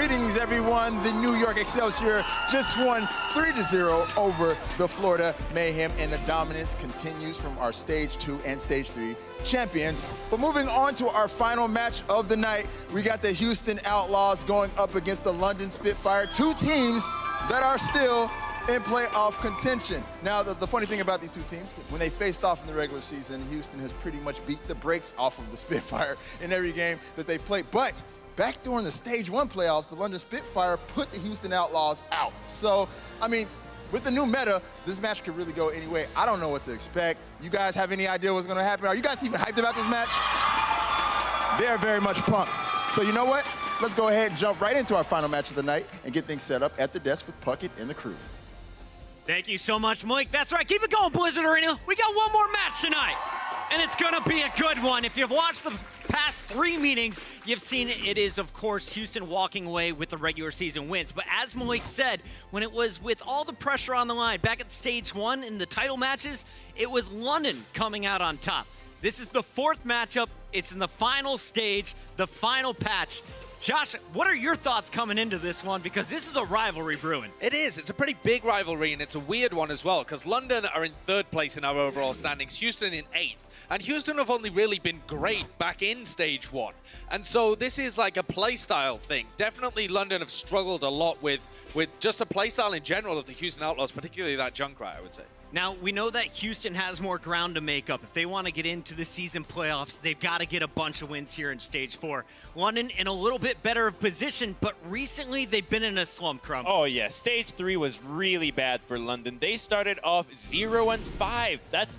Greetings, everyone. The New York Excelsior just won 3-0 over the Florida Mayhem, and the dominance continues from our Stage 2 and Stage 3 champions. But moving on to our final match of the night, we got the Houston Outlaws going up against the London Spitfire, two teams that are still in playoff contention. Now, the funny thing about these two teams, when they faced off in the regular season, Houston has pretty much beat the brakes off of the Spitfire in every game that they've played. But back during the Stage 1 playoffs, the London Spitfire put the Houston Outlaws out. So, I mean, with the new meta, this match could really go any way. I don't know what to expect. You guys have any idea what's gonna happen? Are you guys even hyped about this match? They are very much pumped. So you know what? Let's go ahead and jump right into our final match of the night and get things set up at the desk with Puckett and the crew. Thank you so much, Mike. That's right. Keep it going, Blizzard Arena. We got one more match tonight, and it's going to be a good one. If you've watched the past 3 meetings, you've seen it is, of course, Houston walking away with the regular season wins. But as Malik said, when it was with all the pressure on the line back at Stage 1 in the title matches, it was London coming out on top. This is the 4th matchup. It's in the final stage, the final patch. Josh, what are your thoughts coming into this one? Because this is a rivalry brewing. It is. It's a pretty big rivalry, and it's a weird one as well, because London are in 3rd place in our overall standings, Houston in 8th. And Houston have only really been great back in Stage 1. And so this is like a playstyle thing. Definitely London have struggled a lot with just a playstyle in general of the Houston Outlaws, particularly that Junkrat, I would say. Now, we know that Houston has more ground to make up. If they want to get into the season playoffs, they've got to get a bunch of wins here in Stage 4. London in a little bit better of position, but recently they've been in a slump, Crumb. Oh, yeah. Stage 3 was really bad for London. They started off 0-5. That's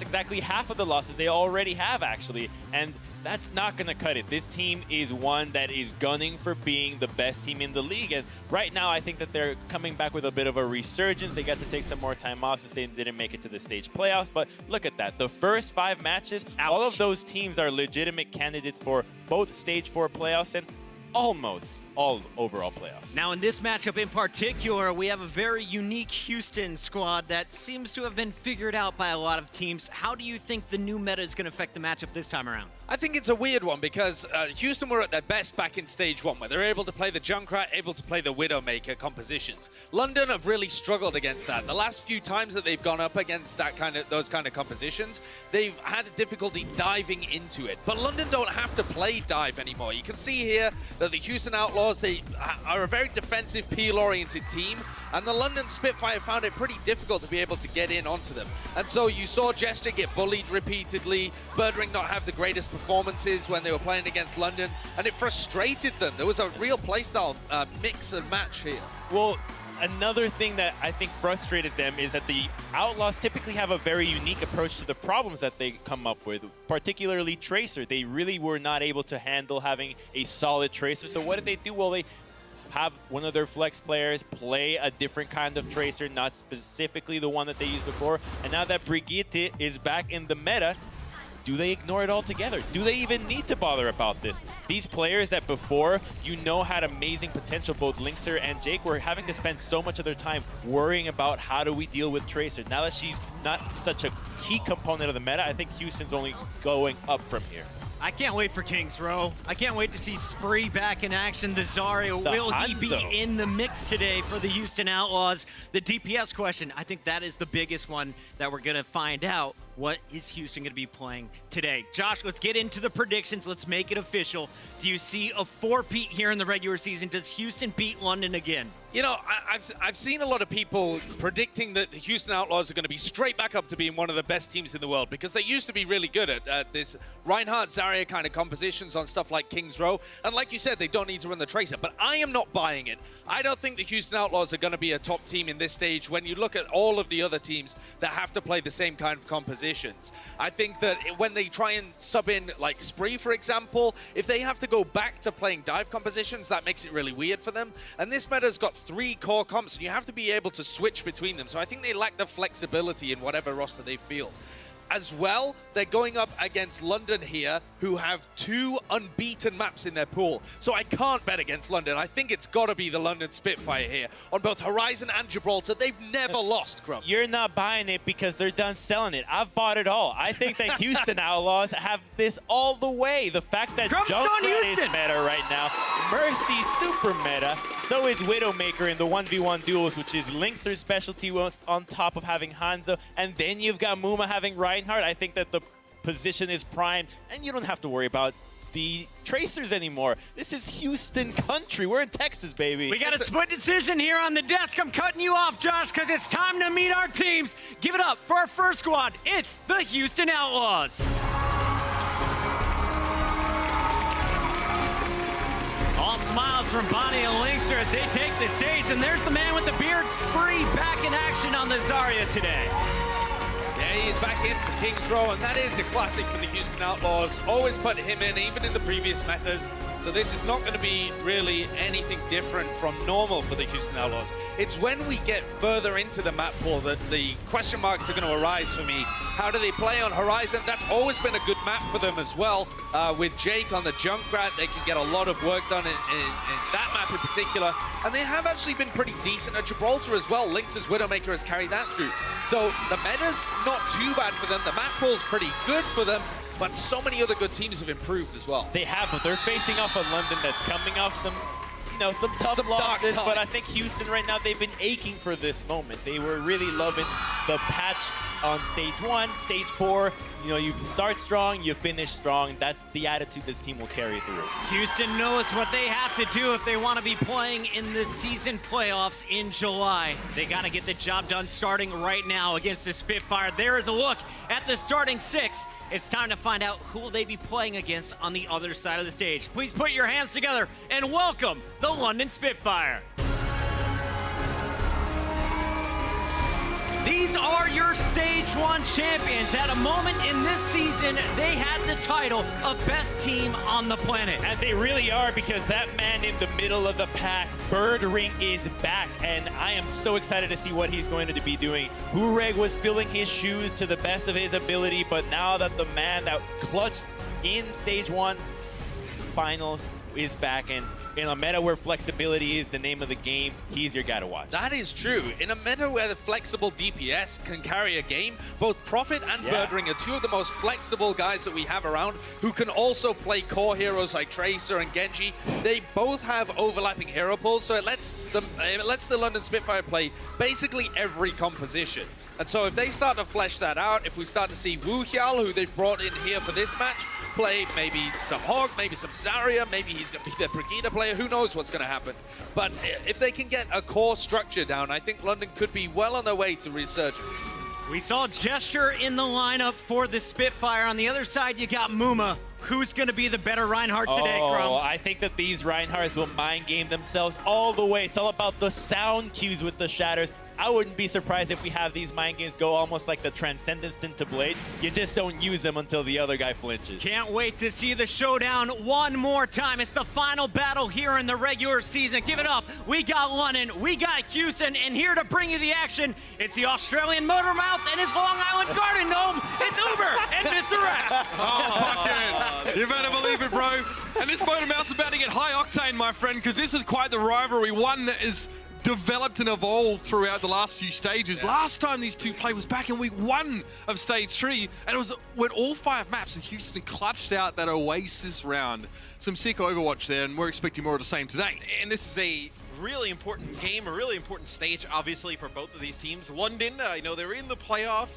exactly half of the losses they already have, actually. And that's not going to cut it. This team is one that is gunning for being the best team in the league. And right now, I think that they're coming back with a bit of a resurgence. They got to take some more time off since they didn't make it to the stage playoffs. But look at that. The first 5 matches, all of those teams are legitimate candidates for both Stage 4 playoffs and almost all overall playoffs. Now in this matchup in particular, we have a very unique Houston squad that seems to have been figured out by a lot of teams. How do you think the new meta is going to affect the matchup this time around? I think it's a weird one because Houston were at their best back in Stage 1, where they're able to play the Junkrat, able to play the Widowmaker compositions. London have really struggled against that. The last few times that they've gone up against those kind of compositions, they've had difficulty diving into it. But London don't have to play dive anymore. You can see here that the Houston Outlaws, they are a very defensive, peel-oriented team, and the London Spitfire found it pretty difficult to be able to get in onto them. And so you saw Jester get bullied repeatedly, Birdring not have the greatest performances when they were playing against London, and it frustrated them. There was a real playstyle mix and match here. Well, another thing that I think frustrated them is that the Outlaws typically have a very unique approach to the problems that they come up with, particularly Tracer. They really were not able to handle having a solid Tracer. So what did they do? Well, they have one of their flex players play a different kind of Tracer, not specifically the one that they used before. And now that Brigitte is back in the meta, do they ignore it altogether? Do they even need to bother about this? These players that before had amazing potential, both Linkser and Jake, were having to spend so much of their time worrying about how do we deal with Tracer. Now that she's not such a key component of the meta, I think Houston's only going up from here. I can't wait for Kings Row. I can't wait to see Spree back in action. The Zarya, will he be in the mix today for the Houston Outlaws? The DPS question, I think that is the biggest one that we're going to find out. What is Houston going to be playing today? Josh, let's get into the predictions. Let's make it official. Do you see a 4-peat here in the regular season? Does Houston beat London again? You know, I've seen a lot of people predicting that the Houston Outlaws are going to be straight back up to being one of the best teams in the world, because they used to be really good at this Reinhardt, Zarya kind of compositions on stuff like Kings Row. And like you said, they don't need to run the Tracer, but I am not buying it. I don't think the Houston Outlaws are going to be a top team in this stage when you look at all of the other teams that have to play the same kind of compositions. I think that when they try and sub in like Spree, for example, if they have to go back to playing dive compositions, that makes it really weird for them. And this meta's got 3 core comps, and you have to be able to switch between them. So I think they lack the flexibility in whatever roster they field. as well, they're going up against London here, who have 2 unbeaten maps in their pool. So I can't bet against London. I think it's got to be the London Spitfire here. On both Horizon and Gibraltar, they've never lost, Crumb. You're not buying it because they're done selling it. I've bought it all. I think that Houston Outlaws have this all the way. The fact that Junkrat is meta right now, Mercy super meta, so is Widowmaker in the 1v1 duels, which is Lynx's specialty on top of having Hanzo, and then you've got Muma having Reinhardt. I think that the position is primed, and you don't have to worry about the Tracers anymore. This is Houston country. We're in Texas, baby. We got a split decision here on the desk. I'm cutting you off, Josh, because it's time to meet our teams. Give it up for our first squad. It's the Houston Outlaws. All smiles from Bonnie and Lynxer as they take the stage, and there's the man with the beard, Spree, back in action on the Zarya today. Yeah, he's back in for King's Row, and that is a classic for the Houston Outlaws. Always put him in, even in the previous metas. So this is not going to be really anything different from normal for the Houston Outlaws. It's when we get further into the map pool that the question marks are going to arise for me. How do they play on Horizon? That's always been a good map for them as well. With Jake on the Junkrat, they can get a lot of work done in that map in particular. And they have actually been pretty decent at Gibraltar as well. Lynx's Widowmaker has carried that through. So the meta's not too bad for them. The map pool's pretty good for them. But so many other good teams have improved as well. They have, but they're facing off a London that's coming off some tough losses. But I think Houston right now, they've been aching for this moment. They were really loving the patch on stage 1, stage 4. You know, you start strong, you finish strong. That's the attitude this team will carry through. Houston knows what they have to do if they want to be playing in the season playoffs in July. They got to get the job done starting right now against the Spitfire. There is a look at the starting 6. It's time to find out who will they be playing against on the other side of the stage. Please put your hands together and welcome the London Spitfire. These are your Stage 1 champions. At a moment in this season, they had the title of best team on the planet. And they really are, because that man in the middle of the pack, Birdring, is back. And I am so excited to see what he's going to be doing. Hureg was filling his shoes to the best of his ability, but now that the man that clutched in Stage 1 finals is back, and in a meta where flexibility is the name of the game, he's your guy to watch. That is true. In a meta where the flexible DPS can carry a game, both Prophet and Birdring are 2 of the most flexible guys that we have around, who can also play core heroes like Tracer and Genji. They both have overlapping hero pools, so it lets the London Spitfire play basically every composition. And so if they start to flesh that out, if we start to see Wu Hyal, who they've brought in here for this match, play maybe some Hog, maybe some Zarya, maybe he's going to be their Brigida player, who knows what's going to happen. But if they can get a core structure down, I think London could be well on their way to resurgence. We saw Gesture in the lineup for the Spitfire. On the other side, you got Muma. Who's going to be the better Reinhardt today, Crumb? I think that these Reinhardts will mind game themselves all the way. It's all about the sound cues with the Shatters. I wouldn't be surprised if we have these mind games go almost like the Transcendence into Blade. You just don't use them until the other guy flinches. Can't wait to see the showdown one more time. It's the final battle here in the regular season. Give it up. We got London, we got Houston, and here to bring you the action, it's the Australian Motormouth and his Long Island Garden Gnome. It's Uber and Mr. Rex. Oh, fuck it. You better believe it, bro. And this Motormouth's about to get high octane, my friend, because this is quite the rivalry. One that is developed and evolved throughout the last few stages. Last time these two played was back in week 1 of stage 3, and it was when all 5 maps in Houston clutched out that Oasis round. Some sick Overwatch there, and we're expecting more of the same today. And this is a really important game, a really important stage, obviously, for both of these teams. London, you know, they're in the playoffs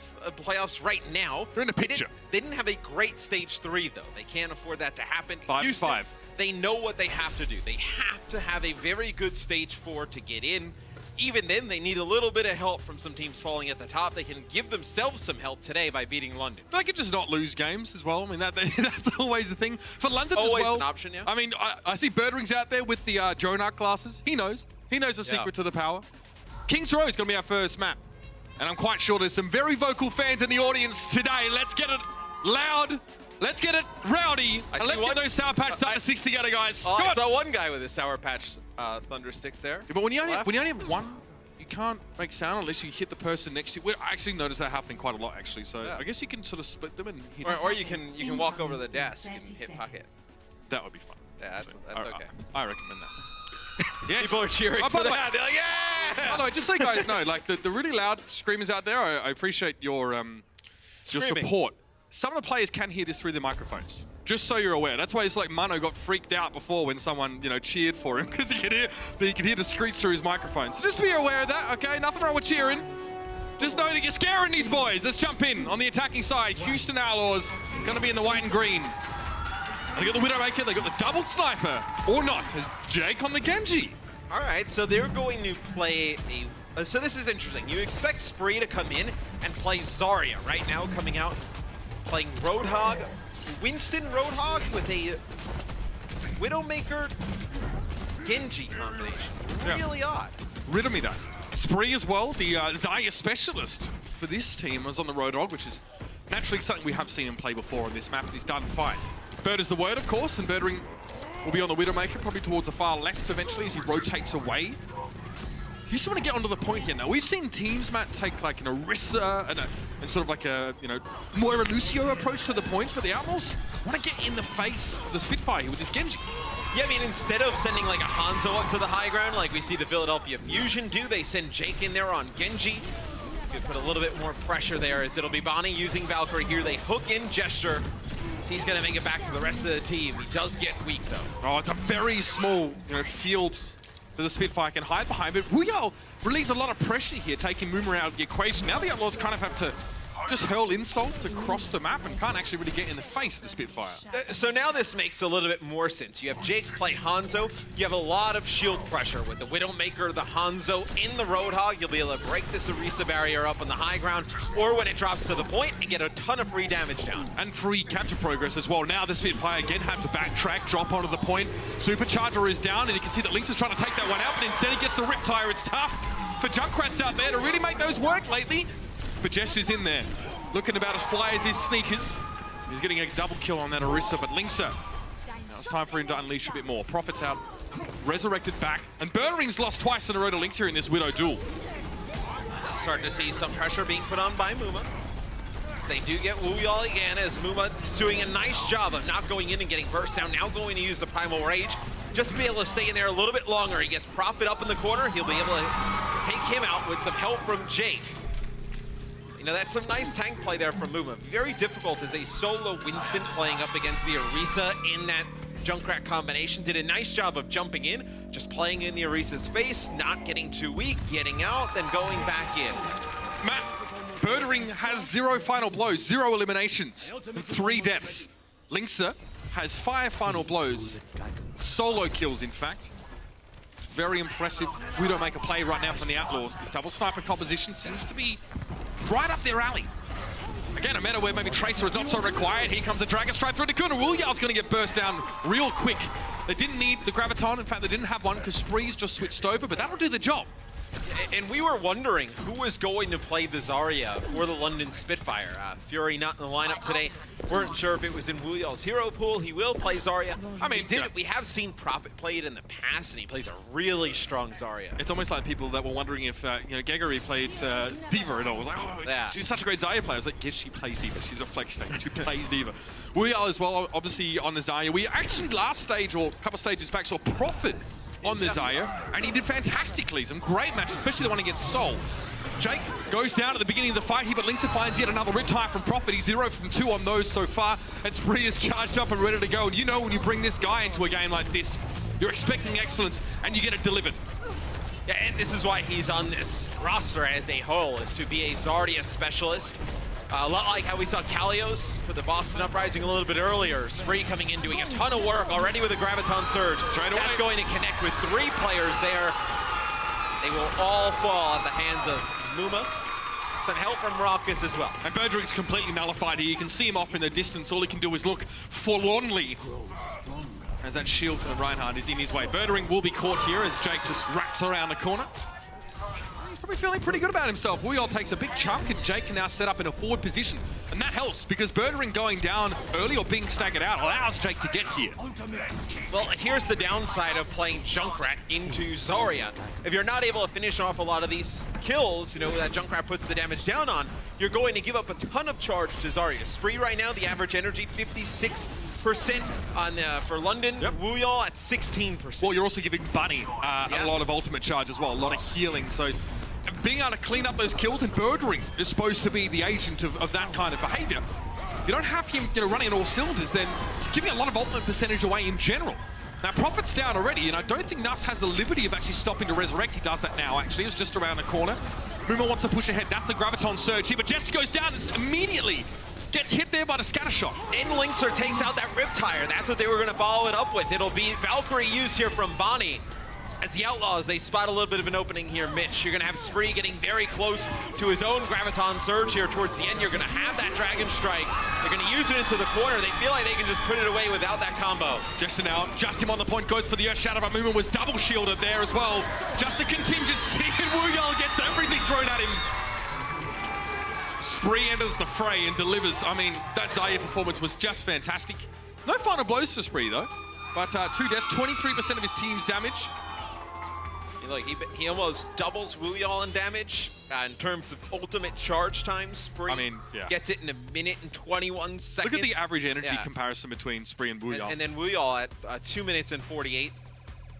right now. They're in the picture. They didn't have a great stage 3, though. They can't afford that to happen. Houston, 5. They know what they have to do. They have to have a very good stage 4 to get in. Even then, they need a little bit of help from some teams falling at the top. They can give themselves some help today by beating London. They could just not lose games as well. I mean, that's always the thing. For London as well. Always an option, yeah. I mean, I see Birdring's out there with the Jonark glasses. He knows. He knows the secret to the power. King's Row is going to be our first map. And I'm quite sure there's some very vocal fans in the audience today. Let's get it loud. Let's get it rowdy. And let's get those Sour Patch Thunder Sticks together, guys. I saw one guy with his Sour Patch Thunder Sticks there. But when you only have one, you you can't make sound unless you hit the person next to you. I actually noticed that happening quite a lot, actually. So Yeah. I guess you can sort of split them and hit. Or you can walk over to the desk and hit pocket. That would be fun. Yeah, that's okay. I recommend that. Yes. People are cheering Oh, for by the way, that. They're like, yeah! by the way, just so you guys know, like the really loud screamers out there, I appreciate your Screaming. support. Some of the players can hear this through their microphones. Just so you're aware. That's why it's like Mano got freaked out before when someone, cheered for him because he could hear the screech through his microphone. So just be aware of that, okay? Nothing wrong with cheering. Just know that you're scaring these boys. Let's jump in on the attacking side. Houston Outlaws going to be in the white and green. They got the Widowmaker, they got the double sniper. Or not, as Jake on the Genji. All right, so they're going to play a... so this is interesting. You expect Spree to come in and play Zarya right now, coming out, playing Roadhog, Winston Roadhog with a Widowmaker Genji combination. Yeah. Really odd. Riddle me that. Spree as well, the Zarya specialist for this team, was on the Roadhog, which is naturally something we have seen him play before on this map, and he's done fine. Bird is the word, of course, and Birdring will be on the Widowmaker, probably towards the far left eventually as he rotates away. You just want to get onto the point here now. We've seen teams, Matt, take like an Orisa and sort of like a, Moira Lucio approach to the point, but the Outlaws want to get in the face of the Spitfire here with this Genji. Yeah, I mean, instead of sending like a Hanzo up to the high ground like we see the Philadelphia Fusion do, they send Jake in there on Genji. Could put a little bit more pressure there as it'll be Bonnie using Valkyrie here. They hook in Gesture. He's going to make it back to the rest of the team. He does get weak, though. Oh, it's a very small field that the Spitfire can hide behind, but Wuyao relieves a lot of pressure here, taking Moomer out of the equation. Now the Outlaws kind of have to just hurl insults across the map and can't actually really get in the face of the Spitfire. So now this makes a little bit more sense. You have Jake play Hanzo. You have a lot of shield pressure with the Widowmaker, the Hanzo in the Roadhog. You'll be able to break this Orisa barrier up on the high ground, or when it drops to the point and get a ton of free damage down. And free capture progress as well. Now the Spitfire again have to backtrack, drop onto the point. Supercharger is down, and you can see that Lynx is trying to take that one out, but instead he gets the Riptire. It's tough for Junkrat's out there to really make those work lately. But Gesture's in there, looking about as fly as his sneakers. He's getting a double kill on that Orisa, but Linkser, now it's time for him to unleash a bit more. Prophet's out, resurrected back, and Burnering's lost twice in a row to Lynx here in this Widow duel. Starting to see some pressure being put on by Muma. They do get Wuyao again, as Muma is doing a nice job of not going in and getting burst down, now going to use the Primal Rage just to be able to stay in there a little bit longer. He gets Prophet up in the corner. He'll be able to take him out with some help from Jake. That's some nice tank play there from Muma. Very difficult as a solo Winston playing up against the Orisa in that Junkrat combination. Did a nice job of jumping in, just playing in the Orisa's face, not getting too weak, getting out, then going back in. Matt, Birdering has 0 final blows, 0 eliminations, and 3 deaths. Linkser has 5 final blows, solo kills in fact. Very impressive. We don't make a play right now from the Outlaws. This double sniper composition seems to be right up their alley. Again, a meta where maybe Tracer is not so required. Here comes the Dragon Strike through the corner. Wulyao's going to get burst down real quick. They didn't need the Graviton. In fact, they didn't have one because Spree's just switched over, but that'll do the job. And we were wondering who was going to play the Zarya for the London Spitfire. Fury not in the lineup today. Weren't sure if it was in Wulyao's hero pool. He will play Zarya. I mean, we have seen Prophet play it in the past, and he plays a really strong Zarya. It's almost like people that were wondering if Gegari played D.Va and all. It was like, oh, yeah. She's such a great Zarya player. I was like, yes, she plays D.Va. She's a flex stage. She plays D.Va. Wuyao as well, obviously on the Zarya. We actually last stage, or a couple stages back, saw Prophet on the Zarya, and he did fantastically. Some great matches, especially the one against Sol. Jake goes down at the beginning of the fight here, but Linkser finds yet another Riptire from Prophet. He's 0 from 2 on those so far, and Spree is charged up and ready to go. And you know when you bring this guy into a game like this, you're expecting excellence, and you get it delivered. Yeah, and this is why he's on this roster as a whole, is to be a Zarya specialist. A lot like how we saw Kalios for the Boston Uprising a little bit earlier. Spree coming in, doing a ton of work already with a Graviton Surge. That's going to connect with 3 players there. They will all fall at the hands of Muma. Some help from Raucus as well. And Bergering's completely nullified here. You can see him off in the distance. All he can do is look forlornly as that shield from Reinhardt is in his way. Berdering will be caught here as Jake just wraps around the corner. probably feeling pretty good about himself. Wuyol takes a big chunk, and Jake can now set up in a forward position. And that helps, because Birdering going down early or being staggered out allows Jake to get here. Well, here's the downside of playing Junkrat into Zarya. If you're not able to finish off a lot of these kills, you know, that Junkrat puts the damage down on, you're going to give up a ton of charge to Zarya. Spree right now, the average energy, 56% on for London. Yep. Wuyol at 16%. Well, you're also giving Bunny a lot of ultimate charge as well, a lot of healing. So being able to clean up those kills, and Birdering is supposed to be the agent of that kind of behavior. You don't have him, you know, running on all cylinders, then giving a lot of ultimate percentage away in general. Now, Prophet's down already, and I don't think Nuss has the liberty of actually stopping to resurrect. He does that now, actually. It was just around the corner. Muma wants to push ahead. That's the Graviton surge here, but Jester goes down and immediately gets hit there by the scatter shot. Inlinkser takes out that Riptire. That's what they were going to follow it up with. It'll be Valkyrie use here from Bonnie. As the Outlaws, they spot a little bit of an opening here, Mitch. You're going to have Spree getting very close to his own Graviton surge here towards the end. You're going to have that Dragon Strike. They're going to use it into the corner. They feel like they can just put it away without that combo. Jester now, just him on the point, goes for the Earth Shadow, but Muma was double shielded there as well. Just a contingency, and Wuyol gets everything thrown at him. Spree enters the fray and delivers. I mean, that Zarya performance was just fantastic. No final blows for Spree, though. But 2 deaths, 23% of his team's damage. Look, he almost doubles Wuyol in damage in terms of ultimate charge time. Spree gets it in 1 minute and 21 seconds. Look at the average energy comparison between Spree and Wuyol. And then Wuyol at 2 minutes and 48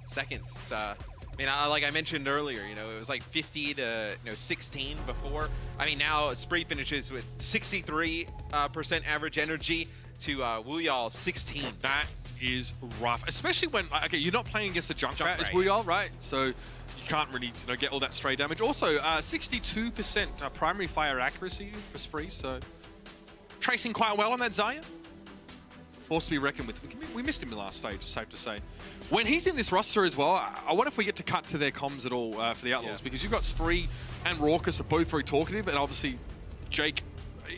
seconds. I mean, like I mentioned earlier, you know, it was like 50 to 16 before. I mean, now Spree finishes with 63% average energy to Wuyol 16. That is rough, especially when, okay, you're not playing against the Junkrat as Wuyol, right? So you can't really get all that stray damage. Also, 62% primary fire accuracy for Spree, so tracing quite well on that Zarya. Force to be reckoned with. We missed him in the last stage, safe to say. When he's in this roster as well, I wonder if we get to cut to their comms at all for the Outlaws, because you've got Spree and Raucus are both very talkative, and obviously Jake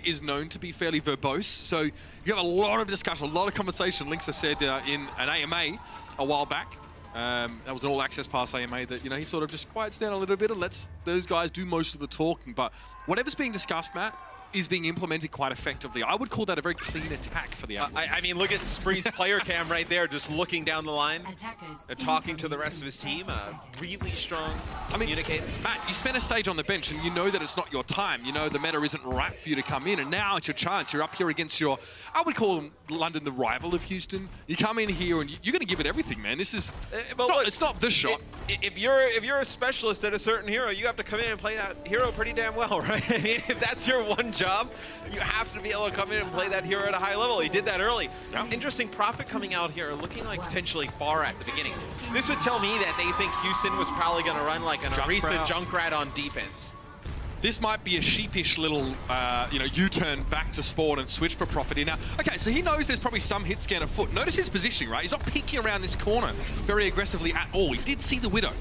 is known to be fairly verbose, so you have a lot of discussion, a lot of conversation. Lynx has said in an AMA a while back, that was an all-access pass AMA, that, you know, he sort of just quiets down a little bit and lets those guys do most of the talking. But whatever's being discussed, Matt, is being implemented quite effectively. I would call that a very clean attack for the Outlaws. I mean, look at Spree's player cam right there, just looking down the line, talking to the rest of his team. Really strong communicator. Matt, you spent a stage on the bench, and you know that it's not your time. You know the meta isn't right for you to come in, and now it's your chance. You're up here against your, I would call London the rival of Houston. You come in here, and you're going to give it everything, man. This is, it's not the shot. If you're a specialist at a certain hero, you have to come in and play that hero pretty damn well, right? I mean, if that's your one job, you have to be able to come in and play that hero at a high level. He did that early. Yeah. Interesting Prophet coming out here, looking like potentially far at the beginning. This would tell me that they think Houston was probably going to run like an Arisa Junkrat on defense. This might be a sheepish little, U-turn back to spawn and switch for Prophet here. Now, okay, so he knows there's probably some hit scan afoot. Notice his positioning, right? He's not peeking around this corner very aggressively at all. He did see the Widow.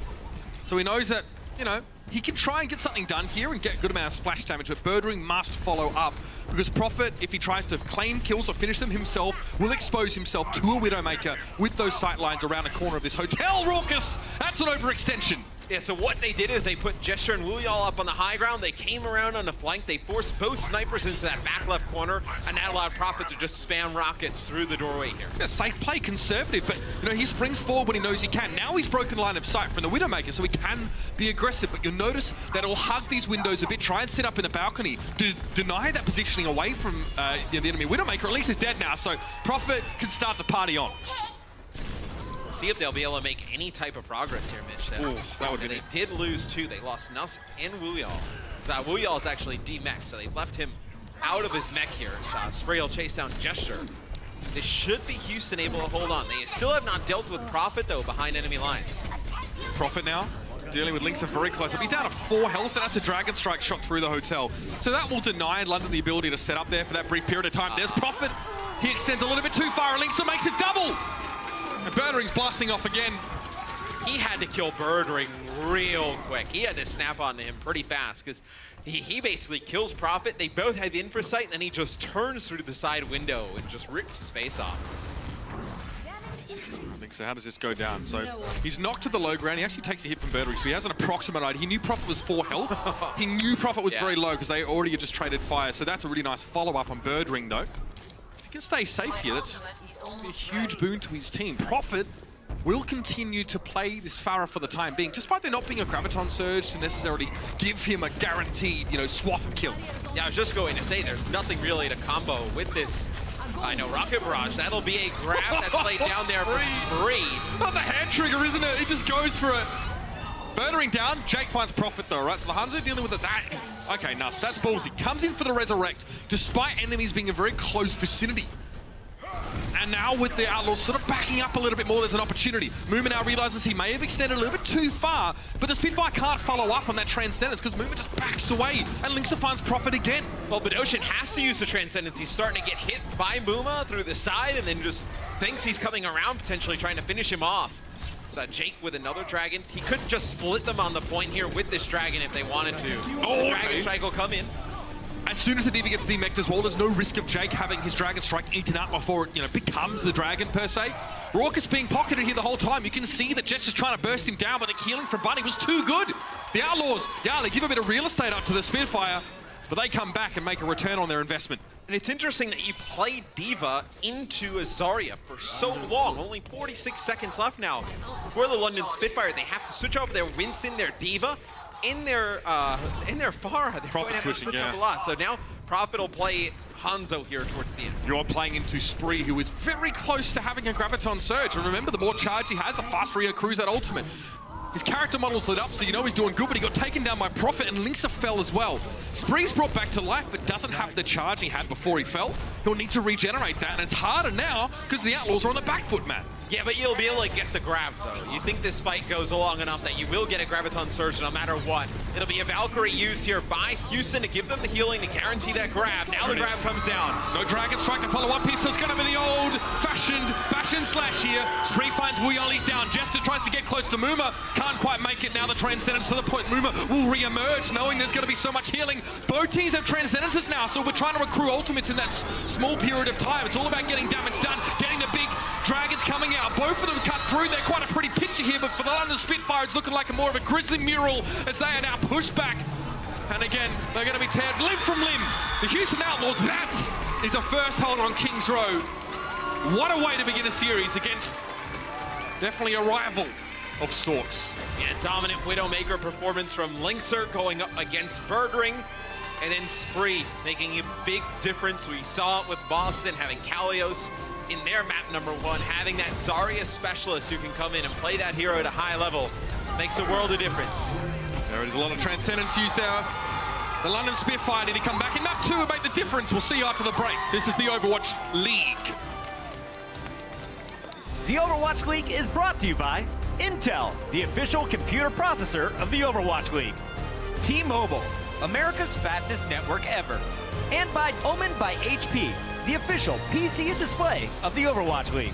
So he knows that, you know, he can try and get something done here and get a good amount of splash damage, but Birdering must follow up, because Prophet, if he tries to claim kills or finish them himself, will expose himself to a Widowmaker with those sight lines around the corner of this hotel. Raucus, that's an overextension. Yeah, so what they did is they put Gesture and Wuyol up on the high ground. They came around on the flank. They forced both snipers into that back left corner, and that allowed Prophet to just spam rockets through the doorway here. Yeah, safe play, conservative, but you know, he springs forward when he knows he can. Now he's broken line of sight from the Widowmaker, so he can be aggressive, but you'll notice that he'll hug these windows a bit, try and sit up in the balcony to deny that positioning away from the enemy Widowmaker. At least is dead now, so Prophet can start to party on. See if they'll be able to make any type of progress here, Mitch. That would be they did lose two. They lost Nuss and Wuyol. Wuyol is actually D-mech, so they've left him out of his mech here. Spree will chase down Gesture. This should be Houston able to hold on. They still have not dealt with Prophet, though, behind enemy lines. Prophet now dealing with Lynx very close up. He's down to 4 health, and that's a Dragon Strike shot through the hotel. So that will deny London the ability to set up there for that brief period of time. There's Prophet. He extends a little bit too far, and Lynx makes it double. And Birdering's blasting off again. He had to kill Birdering real quick. He had to snap onto him pretty fast, because he basically kills Prophet. They both have infrasight, and then he just turns through the side window and just rips his face off. think. So how does this go down? So he's knocked to the low ground. He actually takes a hit from Birdring, so he has an approximate idea. He knew Prophet was 4 health. He knew Prophet was very low because they already had just traded fire. So that's a really nice follow-up on Birdring, though. If he can stay safe here, that's a huge boon to his team. Prophet will continue to play this Pharah for the time being, despite there not being a Graviton Surge to necessarily give him a guaranteed, swath of kills. Yeah, I was just going to say, there's nothing really to combo with this. I know, Rocket Barrage, that'll be a grab that's laid down there for free. That's a hand trigger, isn't it? He just goes for it. Birdring down, Jake finds Prophet though, right? So the Hanzo dealing with it. That is, okay, Nuss, that's ballsy. Comes in for the Resurrect, despite enemies being in a very close vicinity. And now with the Outlaws sort of backing up a little bit more, there's an opportunity. Muma now realizes he may have extended a little bit too far, but the Spitfire can't follow up on that Transcendence because Muma just backs away and Linksa finds Prophet again. Well, but Ocean has to use the Transcendence. He's starting to get hit by Muma through the side and then just thinks he's coming around, potentially trying to finish him off. So Jake with another Dragon. He could just split them on the point here with this Dragon if they wanted to. Oh, Dragon Strike will come in. As soon as the D.Va gets demeched as well, there's no risk of Jake having his Dragon Strike eaten up before it, becomes the Dragon per se. Raucus being pocketed here the whole time. You can see that Jet's just trying to burst him down, but the healing from Bunny was too good. The Outlaws, they give a bit of real estate up to the Spitfire, but they come back and make a return on their investment. And it's interesting that you played D.Va into a Zarya for so long. Only 46 seconds left now. For the London Spitfire, they have to switch over their Winston, their D.Va, in their Pharah. They're going to have to switch up a lot. So now Prophet will play Hanzo here towards the end. You're playing into Spree, who is very close to having a Graviton Surge. And remember, the more charge he has, the faster he accrues that ultimate. His character model's lit up, so he's doing good, but he got taken down by Prophet, and Linksa fell as well. Spree's brought back to life, but doesn't have the charge he had before he fell. He'll need to regenerate that, and it's harder now because the Outlaws are on the back foot, Matt. Yeah, but you'll be able to get the grab, though. You think this fight goes long enough that you will get a Graviton Surge no matter what. It'll be a Valkyrie used here by Houston to give them the healing to guarantee that grab. Now the grab comes down. No Dragon Strike to follow up here, so it's going to be the old-fashioned bash and slash here. Spree finds Wuyoli's down. Jester tries to get close to Muma. Can't quite make it now. The Transcendence to the point. Muma will re-emerge, knowing there's going to be so much healing. Both teams have Transcendences now, so we're trying to accrue ultimates in that small period of time. It's all about getting damage done, getting the big Dragons coming out. Both of them cut through. They're quite a pretty picture here, but for the London Spitfire, it's looking like more of a grisly mural as they are now pushed back. And again, they're going to be teared limb from limb. The Houston Outlaws, that is a first hold on Kings Road. What a way to begin a series against definitely a rival of sorts. Yeah, dominant Widowmaker performance from Linkser going up against Birdring. And then Spree making a big difference. We saw it with Boston having Kalios in their map #1, having that Zarya specialist who can come in and play that hero at a high level makes a world of difference. There is a lot of Transcendence used there. The London Spitfire, did he come back in map 2 and make the difference? We'll see you after the break. This is the Overwatch League. The Overwatch League is brought to you by Intel, the official computer processor of the Overwatch League. T-Mobile, America's fastest network ever. And by Omen by HP, the official PC and display of the Overwatch League.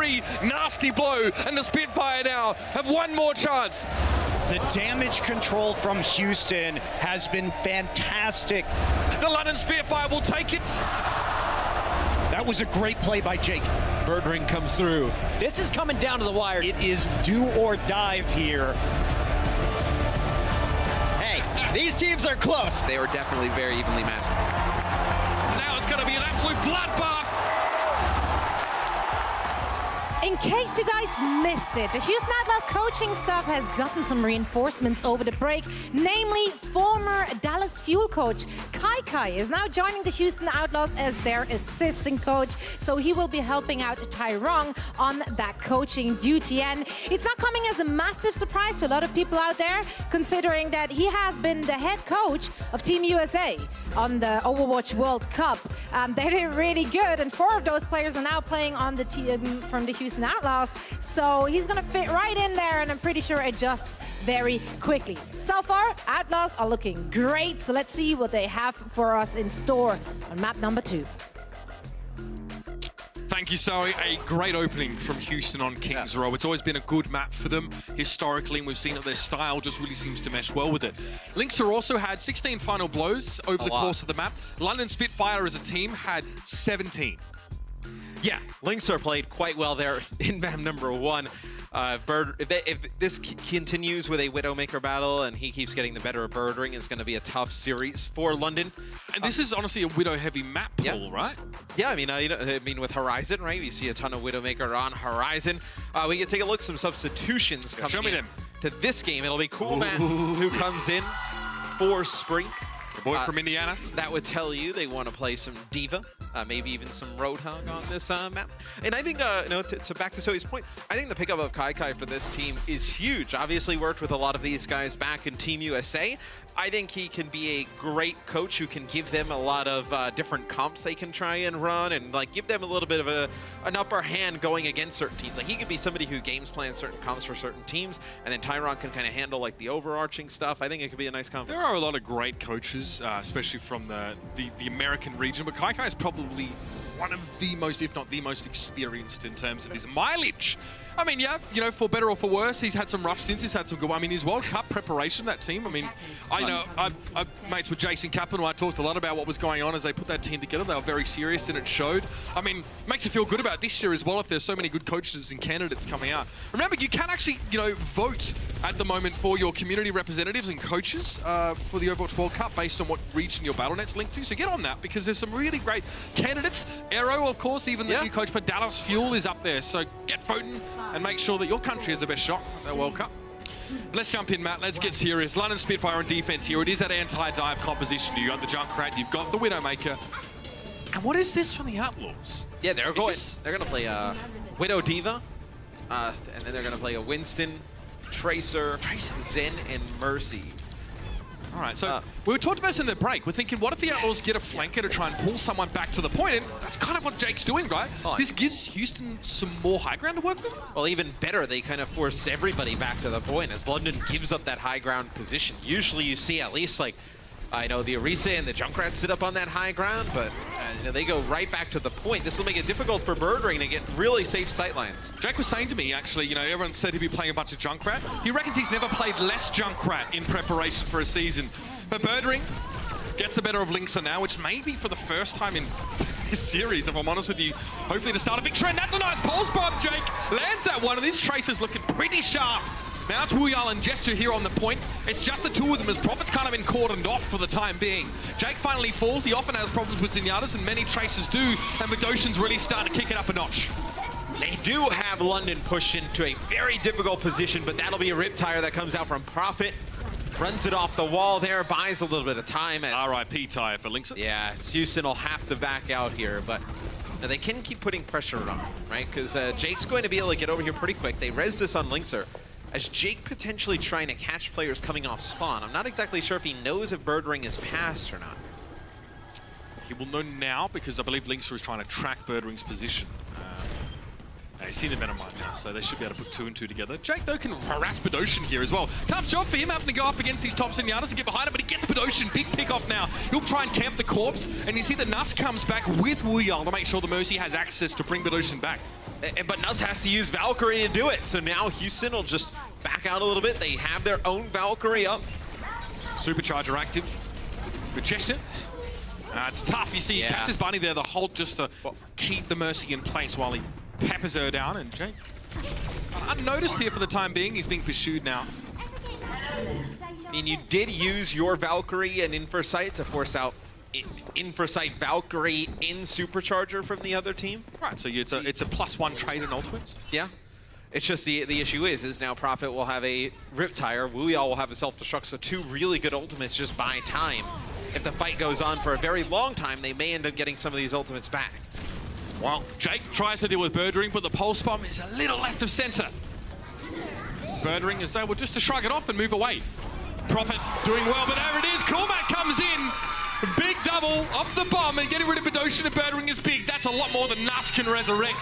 very nasty blow, and the Spitfire now have one more chance. The damage control from Houston has been fantastic. The London Spitfire will take it. That was a great play by Jake. Birdring comes through. This is coming down to the wire. It is do or dive here. Hey, these teams are close. They were definitely very evenly matched. Now it's going to be an absolute bloodbath. In case you guys missed it, the Houston Outlaws coaching staff has gotten some reinforcements over the break. Namely, former Dallas Fuel coach Kai is now joining the Houston Outlaws as their assistant coach. So he will be helping out Tyrone on that coaching duty. And it's not coming as a massive surprise to a lot of people out there, considering that he has been the head coach of Team USA on the Overwatch World Cup. They did really good, and 4 of those players are now playing on the team from the Houston Outlaws. So he's gonna fit right in there, and I'm pretty sure adjusts very quickly. So far, Outlaws are looking great. So let's see what they have for us in store on map number 2. Thank you, Zoe. A great opening from Houston on Kings Row. It's always been a good map for them historically, and we've seen that their style just really seems to mesh well with it. Lynxer also had 16 final blows over the course of the map. London Spitfire as a team had 17. Yeah, Lynxer played quite well there in map number 1. If this continues with a Widowmaker battle and he keeps getting the better of Birdring, it's going to be a tough series for London. And this is honestly a Widow-heavy map pool, right? Yeah, I mean, with Horizon, right? We see a ton of Widowmaker on Horizon. We can take a look at some substitutions coming in to this game. It'll be Cool Man who comes in for Spring. The boy from Indiana. That would tell you they want to play some Diva, maybe even some Roadhog on this map. And I think, to back to Zoe's point, I think the pickup of Kai for this team is huge. Obviously worked with a lot of these guys back in Team USA. I think he can be a great coach who can give them a lot of different comps they can try and run, and like give them a little bit of an upper hand going against certain teams. Like he could be somebody who games plans certain comps for certain teams, and then Tyrone can kind of handle like the overarching stuff. I think it could be a nice comp. There are a lot of great coaches, especially from the American region, but Kai is probably one of the most, if not the most experienced in terms of his mileage. I mean, yeah, for better or for worse, he's had some rough stints, he's had some good, I mean, his World Cup preparation, that team, I mean, I know, I'm mates with Jason Kaplan, I talked a lot about what was going on as they put that team together. They were very serious and it showed. I mean, makes you feel good about this year as well if there's so many good coaches and candidates coming out. Remember, you can actually, vote at the moment for your community representatives and coaches for the Overwatch World Cup based on what region your BattleNet's linked to. So get on that because there's some really great candidates. Aero, of course, even the new coach for Dallas Fuel is up there. So get voting and make sure that your country has the best shot at the World Cup. Let's jump in, Matt. Let's get serious. London Spitfire on defense here. It is that anti-dive composition. You got the Junkrat, you've got the Widowmaker. And what is this from the Outlaws? Yeah, they're going to play Widow Diva, and then they're going to play a Winston, Tracer, Zen, and Mercy. All right, so we were talking about this in the break. We're thinking, what if the Outlaws get a flanker to try and pull someone back to the point? And that's kind of what Jake's doing, right? This gives Houston some more high ground to work with. Well, even better, they kind of force everybody back to the point as London gives up that high ground position. Usually you see at least like, I know the Orisa and the Junkrat sit up on that high ground, but they go right back to the point. This will make it difficult for Birdring to get really safe sightlines. Jake was saying to me, actually, everyone said he'd be playing a bunch of Junkrat. He reckons he's never played less Junkrat in preparation for a season. But Birdring gets the better of Lynxer now, which may be for the first time in this series, if I'm honest with you. Hopefully to start a big trend. That's a nice pulse bomb, Jake. Lands that one, and this Tracer's looking pretty sharp. Now it's Wuyal and Gesture here on the point. It's just the two of them as Prophet's kind of been cordoned off for the time being. Jake finally falls. He often has problems with Zenyatta's, and many Tracers do. And Medoshan's really starting to kick it up a notch. They do have London pushed into a very difficult position, but that'll be a Riptire that comes out from Prophet. Runs it off the wall there, buys a little bit of time. RIP tire for Lynxer. Yeah, Houston will have to back out here, but they can keep putting pressure on, right? Because Jake's going to be able to get over here pretty quick. They res this on Lynxer. As Jake potentially trying to catch players coming off spawn. I'm not exactly sure if he knows if Birdring is passed or not. He will know now because I believe Lynxer is trying to track Birdring's position. He's seen the Venomite now, so they should be able to put 2 and 2 together. Jake, though, can harass Bedoshan here as well. Tough job for him having to go up against these top Zenyatas and get behind him, but he gets Bedoshan. Big pick off now. He'll try and camp the corpse, and you see the Nuss comes back with Wuyal to make sure the Mercy has access to bring Bedoshan back. But Nuts has to use Valkyrie to do it. So now Houston will just back out a little bit. They have their own Valkyrie up. Supercharger active with Jester. It's tough. You see, he catches Bunny there, the hold just to keep the Mercy in place while he peppers her down. And Jake, unnoticed here for the time being. He's being pursued now. I mean, you did use your Valkyrie and Infrasight to force out Infrasight Valkyrie in Supercharger from the other team. Right, so it's a +1 trade in ultimates. Yeah. It's just the issue is now Prophet will have a Riptire, Wuyao will have a self-destruct, so 2 really good ultimates just buy time. If the fight goes on for a very long time, they may end up getting some of these ultimates back. Well, Jake tries to deal with Birdring, but the Pulse Bomb is a little left of center. Birdring is able just to shrug it off and move away. Prophet doing well, but there it is. Cormac comes in. Big double off the bomb, and getting rid of Bidoshin and Birdring is big. That's a lot more than Nas can resurrect.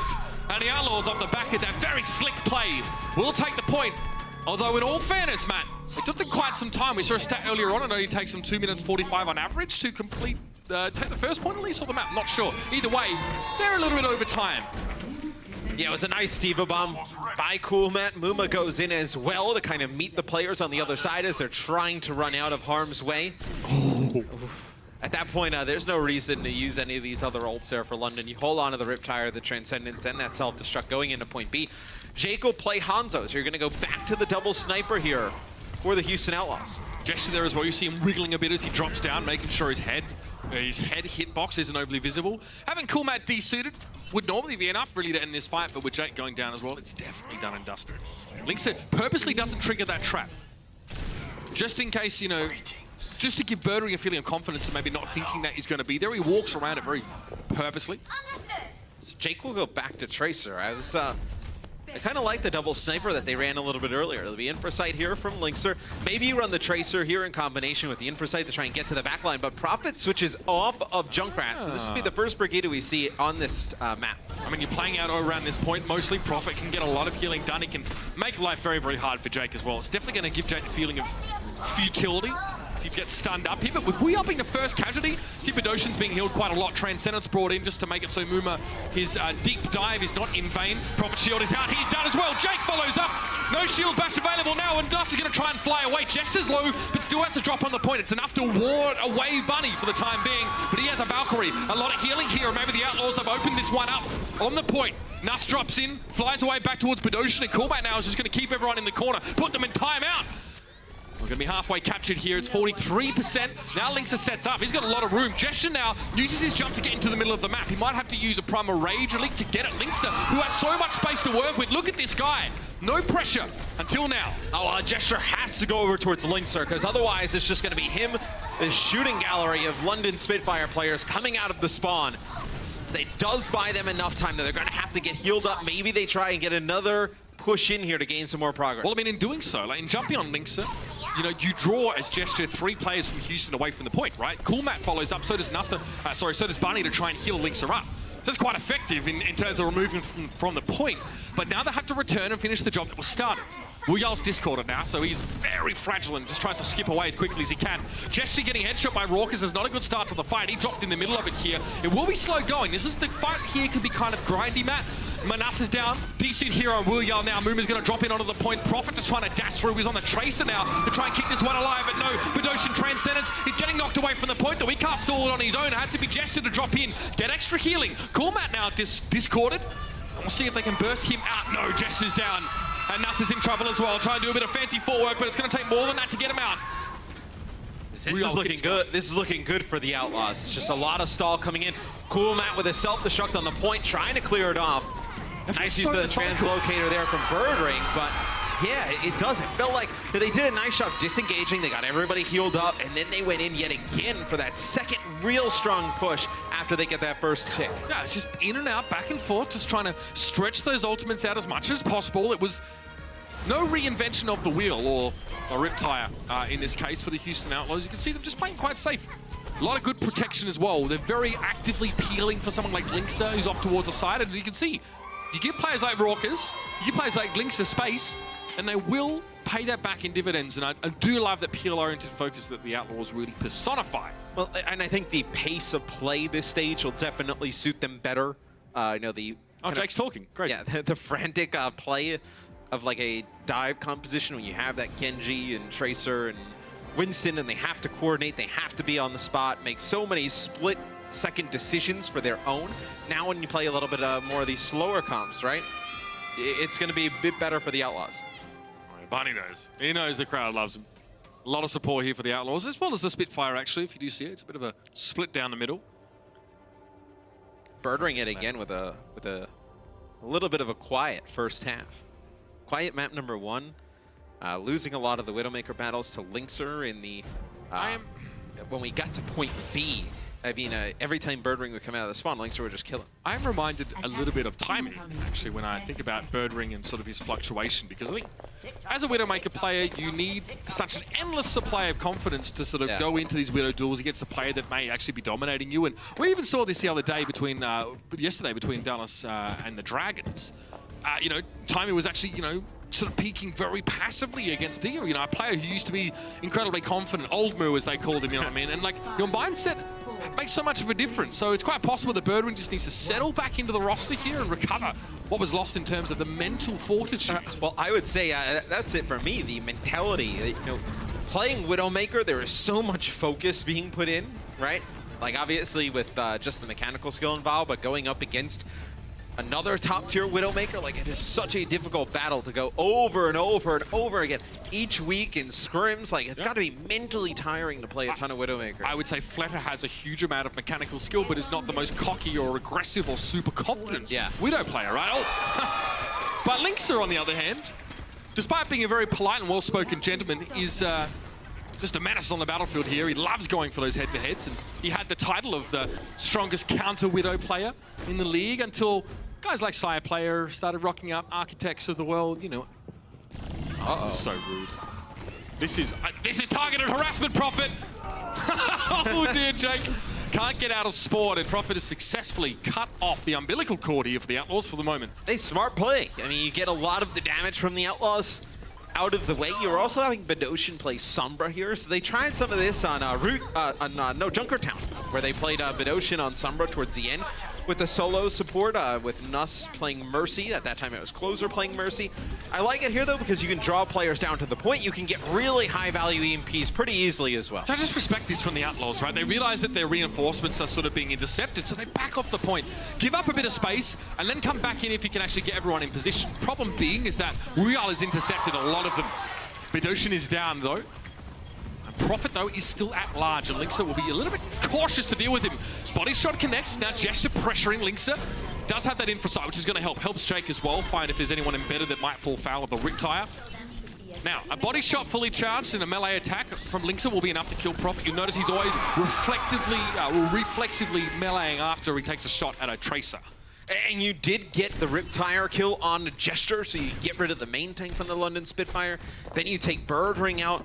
And the Outlaws off the back of that very slick play will take the point. Although in all fairness, Matt, it took them quite some time. We saw a stat earlier on, it only takes them 2 minutes 45 on average to complete, take the first point at least on the map. Not sure. Either way, they're a little bit over time. Yeah, it was a nice Diva Bomb by Coolmat. Muma goes in as well to kind of meet the players on the other side as they're trying to run out of harm's way. At that point, there's no reason to use any of these other ults there for London. You hold on to the Riptire, the Transcendence, and that self-destruct going into point B. Jake will play Hanzo, so you're going to go back to the double sniper here for the Houston Outlaws. Gesture there as well. You see him wiggling a bit as he drops down, making sure his head hitbox isn't overly visible. Having Coolmat desuited would normally be enough really to end this fight, but with Jake going down as well, it's definitely done and dusted. Linksa purposely doesn't trigger that trap. Just in case, you know, just to give Birdring a feeling of confidence and maybe not thinking that he's going to be there. He walks around it very purposely. So Jake will go back to Tracer. I kind of like the double sniper that they ran a little bit earlier. It'll be Infrasight here from Linkser. Maybe you run the Tracer here in combination with the Infrasight to try and get to the backline, but Prophet switches off of Junkrat. So this will be the first Brigade we see on this map. I mean, you're playing out around this point. Mostly Prophet can get a lot of healing done. He can make life very, very hard for Jake as well. It's definitely going to give Jake a feeling of futility. See if he gets stunned up here, but with Wuyao being the first casualty, see Bidoshin's being healed quite a lot. Transcendence brought in just to make it so Muma, his deep dive is not in vain. Prophet shield is out, he's done as well. Jake follows up, no shield bash available now, and Dust is going to try and fly away. Jester's low, but still has to drop on the point. It's enough to ward away Bunny for the time being, but he has a Valkyrie. A lot of healing here, maybe the Outlaws have opened this one up on the point. Nuss drops in, flies away back towards Bidoshin, and Coolmat now is just going to keep everyone in the corner, put them in timeout. We're going to be halfway captured here. It's 43%. Now Linksa sets up. He's got a lot of room. Gesture now uses his jump to get into the middle of the map. He might have to use a Primal Rage Elite to get at Linksa, who has so much space to work with. Look at this guy. No pressure until now. Oh, Gesture has to go over towards Linkser, because otherwise it's just going to be him, the shooting gallery of London Spitfire players coming out of the spawn. It does buy them enough time that they're going to have to get healed up. Maybe they try and get another push in here to gain some more progress. Well, I mean, in doing so, like in jumping on Linksa, you know, you draw as Gesture 3 players from Houston away from the point, right? Coolmat follows up, so does so does Bunny to try and heal Linksa up. So it's quite effective in terms of removing from the point, but now they have to return and finish the job that was started. Wuyao's discorded now, so he's very fragile and just tries to skip away as quickly as he can. Gesture getting headshot by Raucus is not a good start to the fight. He dropped in the middle of it here. It will be slow going. This is the fight here can be kind of grindy, Matt. Manas is down. Decent here on Wuyao now. Muma's going to drop in onto the point. Prophet is trying to dash through. He's on the Tracer now to try and keep this one alive, but no. Bidoshin Transcendence. He's getting knocked away from the point, though. He can't stall it on his own. It has to be Gesture to drop in. Get extra healing. Coolmat now discorded. And we'll see if they can burst him out. No, Gesture's down. And Nuss is in trouble as well. Try and do a bit of fancy footwork, but it's going to take more than that to get him out. This is looking good. This is looking good for the Outlaws. It's just a lot of stall coming in. Coolmat with a self-destruct on the point, trying to clear it off. Nice use of the translocator there from Birdring, but yeah, it does. It felt like they did a nice job disengaging. They got everybody healed up, and then they went in yet again for that second real strong push after they get that first tick. Yeah, it's just in and out, back and forth, just trying to stretch those ultimates out as much as possible. It was no reinvention of the wheel or a Riptire in this case for the Houston Outlaws. You can see them just playing quite safe. A lot of good protection as well. They're very actively peeling for someone like Linksa, who's off towards the side, and you can see you give players like Raucus, you give players like Linksa space, and they will pay that back in dividends. And I do love that peel-oriented focus that the Outlaws really personify. Well, and I think the pace of play this stage will definitely suit them better. You know, the Oh, Jake's talking. Great. Yeah, the frantic play of like a dive composition when you have that Genji and Tracer and Winston, and they have to coordinate, they have to be on the spot, make so many split-second decisions for their own. Now when you play a little bit more of these slower comps, right, it's going to be a bit better for the Outlaws. Barney knows. He knows the crowd loves him. A lot of support here for the Outlaws, as well as the Spitfire, actually, if you do see it. It's a bit of a split down the middle. Birdering it again with a little bit of a quiet first half. Quiet map number 1, losing a lot of the Widowmaker battles to Linkser in the when we got to point B. I mean, every time Birdring would come out of the spawn, Linkser would just kill him. I'm reminded a little bit of timing, actually, when I think about Birdring and sort of his fluctuation, because I think as a Widowmaker player, you need such an endless supply of confidence to sort of go into these Widow duels against a player that may actually be dominating you. And we even saw this the other day yesterday between Dallas and the Dragons. You know, Timmy was actually, you know, sort of peaking very passively against Dio, you know, a player who used to be incredibly confident, old Moo as they called him, you know what I mean? And like, your mindset makes so much of a difference. So it's quite possible that Birdring just needs to settle back into the roster here and recover what was lost in terms of the mental fortitude. Well, I would say that's it for me, the mentality. You know, playing Widowmaker, there is so much focus being put in, right? Like, obviously with just the mechanical skill involved, but going up against another top-tier Widowmaker, like, it is such a difficult battle to go over and over and over again each week in scrims. Like, it's got to be mentally tiring to play a ton of Widowmaker. I would say Fleta has a huge amount of mechanical skill, but is not the most cocky or aggressive or super confident Widow player, right? Oh. But Linkser, on the other hand, despite being a very polite and well-spoken gentleman, is just a menace on the battlefield here. He loves going for those head-to-heads, and he had the title of the strongest counter-Widow player in the league until guys like Sire Player started rocking up, Architects of the world, you know. This is so rude. This is targeted harassment, Prophet. Oh dear, Jake. Can't get out of sport, and Prophet has successfully cut off the umbilical cord here for the Outlaws for the moment. They smart play. I mean, you get a lot of the damage from the Outlaws out of the way. You're also having Bedosian play Sombra here, so they tried some of this on Junkertown, where they played Bedosian on Sombra towards the end with the solo support, with Nuss playing Mercy. At that time it was Closer playing Mercy. I like it here though because you can draw players down to the point. You can get really high value EMPs pretty easily as well. So I just respect this from the Outlaws, right? They realize that their reinforcements are sort of being intercepted, so they back off the point, give up a bit of space, and then come back in if you can actually get everyone in position. Problem being is that Real has intercepted a lot of them. Bedosian is down though. Prophet, though, is still at large, and Linkser will be a little bit cautious to deal with him. Body shot connects, now Gesture pressuring Linkser. Does have that infra sight, which is going to help. Helps Jake as well, find if there's anyone embedded that might fall foul of the Riptire. Now, a body shot fully charged and a melee attack from Linkser will be enough to kill Prophet. You'll notice he's always reflexively meleeing after he takes a shot at a Tracer. And you did get the Riptire kill on the Gesture, so you get rid of the main tank from the London Spitfire. Then you take Birdring out.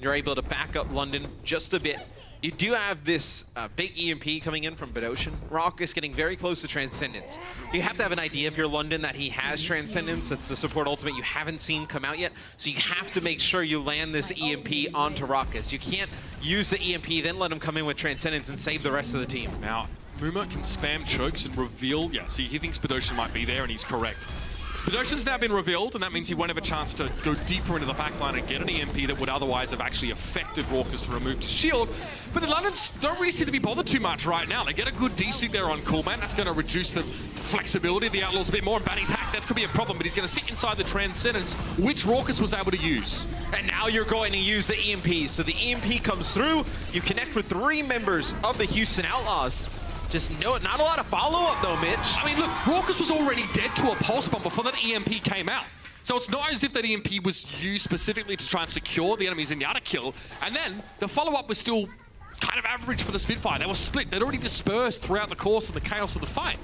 You're able to back up London just a bit. You do have this big EMP coming in from Bedosian. Rock is getting very close to Transcendence. You have to have an idea if you're London that he has Transcendence. That's the support ultimate you haven't seen come out yet. So you have to make sure you land this EMP onto Rockus. You can't use the EMP, then let him come in with Transcendence and save the rest of the team. Now, Muma can spam chokes and reveal. Yeah, see, he thinks Bedosian might be there, and he's correct. Bedosian's now been revealed, and that means he won't have a chance to go deeper into the backline and get an EMP that would otherwise have actually affected Raucus and removed his shield. But the Londons don't really seem to be bothered too much right now. They get a good DC there on Coolman. That's going to reduce the flexibility of the Outlaws a bit more, and Banny's hack, that could be a problem, but he's going to sit inside the Transcendence, which Raucus was able to use. And now you're going to use the EMP. So the EMP comes through, you connect with 3 members of the Houston Outlaws. Just not a lot of follow-up though, Mitch. I mean, look, Raucus was already dead to a pulse bomb before that EMP came out. So it's not as if that EMP was used specifically to try and secure the enemies in the other kill. And then the follow-up was still kind of average for the Spitfire. They were split. They'd already dispersed throughout the course of the chaos of the fight.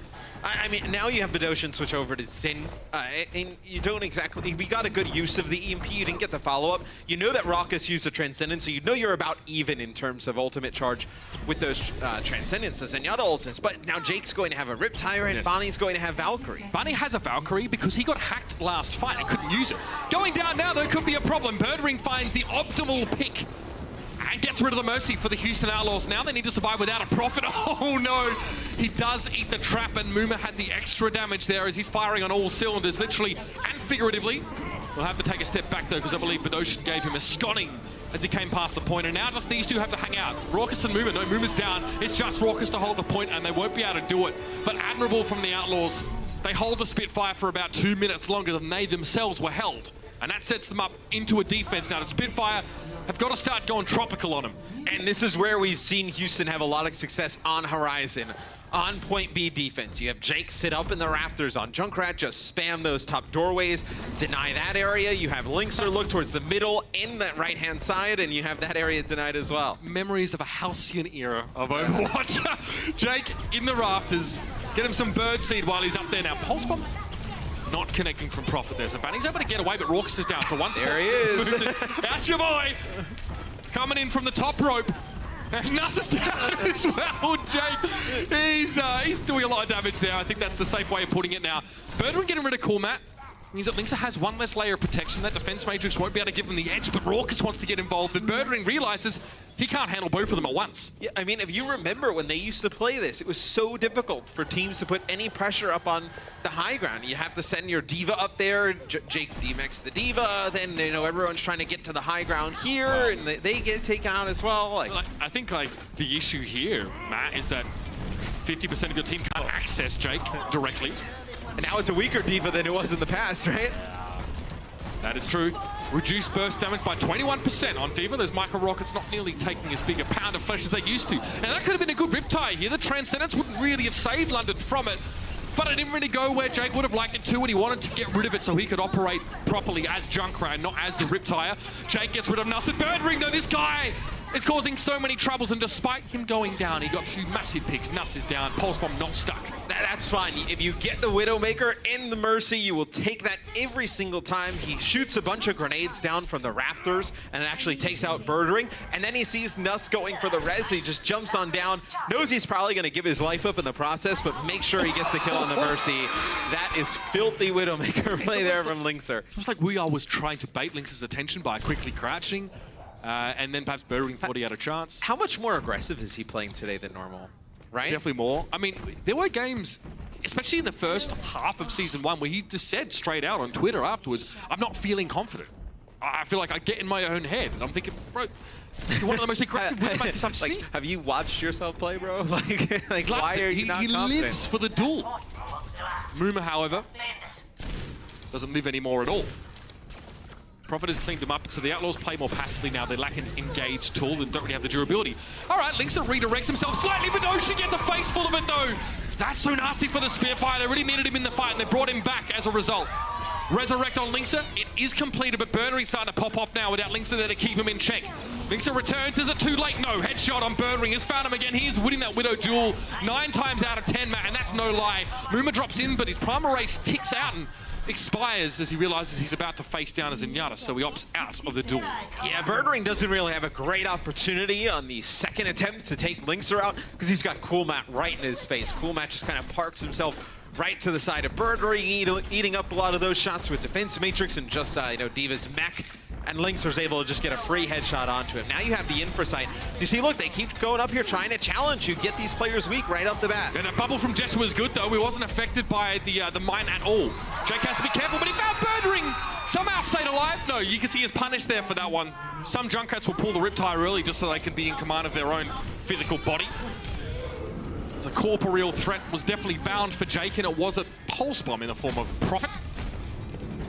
I mean, now you have Bedosian switch over to Zen, and you don't exactly... We got a good use of the EMP, you didn't get the follow-up. You know that Raucus used the Transcendence, so you know you're about even in terms of ultimate charge with those Transcendences and Zenyatta ultimates. But now Jake's going to have a Riptire, and Bonnie's going to have Valkyrie. Bonnie has a Valkyrie because he got hacked last fight and couldn't use it. Going down now, there could be a problem. Birdring finds the optimal pick. and gets rid of the Mercy for the Houston Outlaws. Now they need to survive without a Prophet. Oh no, he does eat the trap, and Muma has the extra damage there as he's firing on all cylinders, literally and figuratively. We'll have to take a step back though, because I believe Bedoshin gave him a sconning as he came past the point, and now just these two have to hang out. Raucus and Muma. No, Muma's down. It's just Raucus to hold the point, and they won't be able to do it. But admirable from the Outlaws. They hold the Spitfire for about 2 minutes longer than they themselves were held. And that sets them up into a defense. Now the Spitfire have got to start going tropical on them. And this is where we've seen Houston have a lot of success on Horizon. On point B defense, you have Jake sit up in the rafters on Junkrat, just spam those top doorways, deny that area. You have Linkser look towards the middle in that right-hand side, and you have that area denied as well. Memories of a halcyon era of Overwatch. Jake in the rafters. Get him some birdseed while he's up there now. Pulse Bomb not connecting from Prophet. There's a ban. He's able to get away, but Raucus is down to one. There he is. That's your boy. Coming in from the top rope. And Nuss is down as well. Jake, he's doing a lot of damage there. I think that's the safe way of putting it now. Birdwing getting rid of Cool Matt. Means that Linkser has one less layer of protection. That defense matrix won't be able to give them the edge, but Raucus wants to get involved. But Birdwing realizes he can't handle both of them at once. Yeah, I mean, if you remember when they used to play this, it was so difficult for teams to put any pressure up on the high ground. You have to send your Diva up there, Jake DMX the Diva, then everyone's trying to get to the high ground here, and they get taken out as well. I think the issue here, Matt, is that 50% of your team can't access Jake directly. And now it's a weaker Diva than it was in the past, right? That is true. Reduced burst damage by 21% on Diva. Those micro rockets not nearly taking as big a pound of flesh as they used to. And that could have been a good riptide here. The Transcendence wouldn't really have saved London from it. But it didn't really go where Jake would have liked it to, and he wanted to get rid of it so he could operate properly as Junkrat, not as the Riptire. Jake gets rid of Nuss. Birdwing, though, this guy is causing so many troubles, and despite him going down, he got 2 massive picks. Nuss is down. Pulse Bomb not stuck. That's fine. If you get the Widowmaker in the Mercy, you will take that every single time. He shoots a bunch of grenades down from the Raptors, and it actually takes out Birdwing. And then he sees Nuss going for the res. He just jumps on down, knows he's probably going to give his life up in the process, but make sure he gets the kill on the Mercy. That is filthy Widowmaker play there from Linkser. It's almost like Wear was trying to bait Linkser's attention by quickly crouching, and then perhaps Birdwing thought he had a chance. How much more aggressive is he playing today than normal? Right? Definitely more. I mean, there were games, especially in the first half of Season 1, where he just said straight out on Twitter afterwards, I'm not feeling confident. I feel like I get in my own head. And I'm thinking, bro, you're one of the most aggressive Widowmakers I've seen. Have you watched yourself play, bro? like why are you not He confident? lives for the duel. Muma, however, doesn't live anymore at all. Prophet has cleaned them up, so the Outlaws play more passively now. They lack an engaged tool and don't really have the durability. All right, Linkser redirects himself slightly, but Ocean gets a face full of it, though. That's so nasty for the Spitfire. They really needed him in the fight, and they brought him back as a result. Resurrect on Linkser. It is completed, but Birdwing's starting to pop off now without Linkser there to keep him in check. Linkser returns. Is it too late? No. Headshot on Birdwing. Has found him again. He's winning that Widow duel 9 times out of 10, Matt, and that's no lie. Muma drops in, but his primal race ticks out and expires as he realizes he's about to face down as Zenyatta, so he opts out of the duel. Yeah, Birdwing doesn't really have a great opportunity on the second attempt to take Linkser out because he's got Cool Matt right in his face. Cool Matt just kind of parks himself right to the side of Birdwing, eating up a lot of those shots with Defense Matrix and just, Diva's mech. And Linkser's able to just get a free headshot onto him. Now you have the infra sight. So you see, look, they keep going up here trying to challenge you, get these players weak right off the bat. And that bubble from Jester was good, though. He wasn't affected by the mine at all. Jake has to be careful, but he found Birdwing. Somehow stayed alive. No, you can see he's punished there for that one. Some Junkrats will pull the Riptire early just so they can be in command of their own physical body. The corporeal threat was definitely bound for Jake, and it was a pulse bomb in the form of Prophet.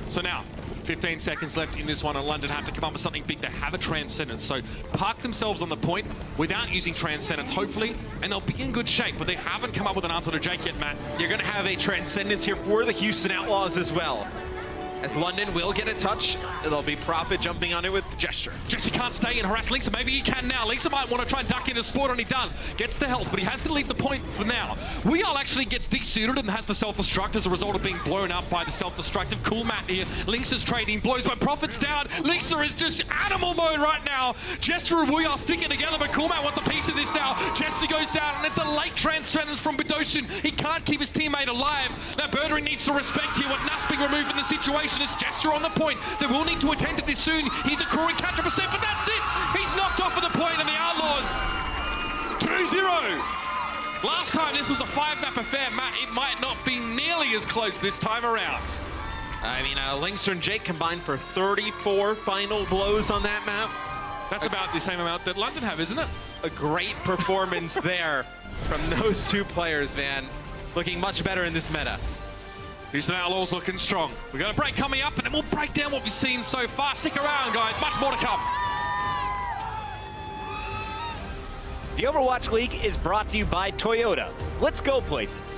So now, 15 seconds left in this one, and London have to come up with something big to have a Transcendence. So park themselves on the point without using Transcendence, hopefully, and they'll be in good shape, but they haven't come up with an answer to Jake yet, Matt. You're going to have a Transcendence here for the Houston Outlaws as well. As London will get a touch, it'll be Prophet jumping on it with Gesture. Gesture can't stay and harass Linkser. Maybe he can now. Linkser might want to try and duck into Sport, and he does. Gets the health, but he has to leave the point for now. Weal actually gets desuited and has to self-destruct as a result of being blown up by the self-destructive Cool Matt here. Linkser's trading blows, but Prophet's down. Linkser is just animal mode right now. Gesture and Weal sticking together, but Cool Matt wants a piece of this now. Gesture goes down, and it's a late Transcendence from Bedoshin. He can't keep his teammate alive. Now Birdwing needs to respect here what Nuss being removed from the situation. Situationist gesture on the point. They will need to attend to this soon. He's accruing capture percent, but that's it. He's knocked off of the point, and the Outlaws 2-0. Last time this was a 5-map affair, Matt. It might not be nearly as close this time around. I mean, Linkster and Jake combined for 34 final blows on that map. That's about the same amount that London have, isn't it? A great performance there from those two players, man. Looking much better in this meta. Houston Outlaws looking strong. We've got a break coming up, and then we'll break down what we've seen so far. Stick around, guys. Much more to come. The Overwatch League is brought to you by Toyota. Let's go places.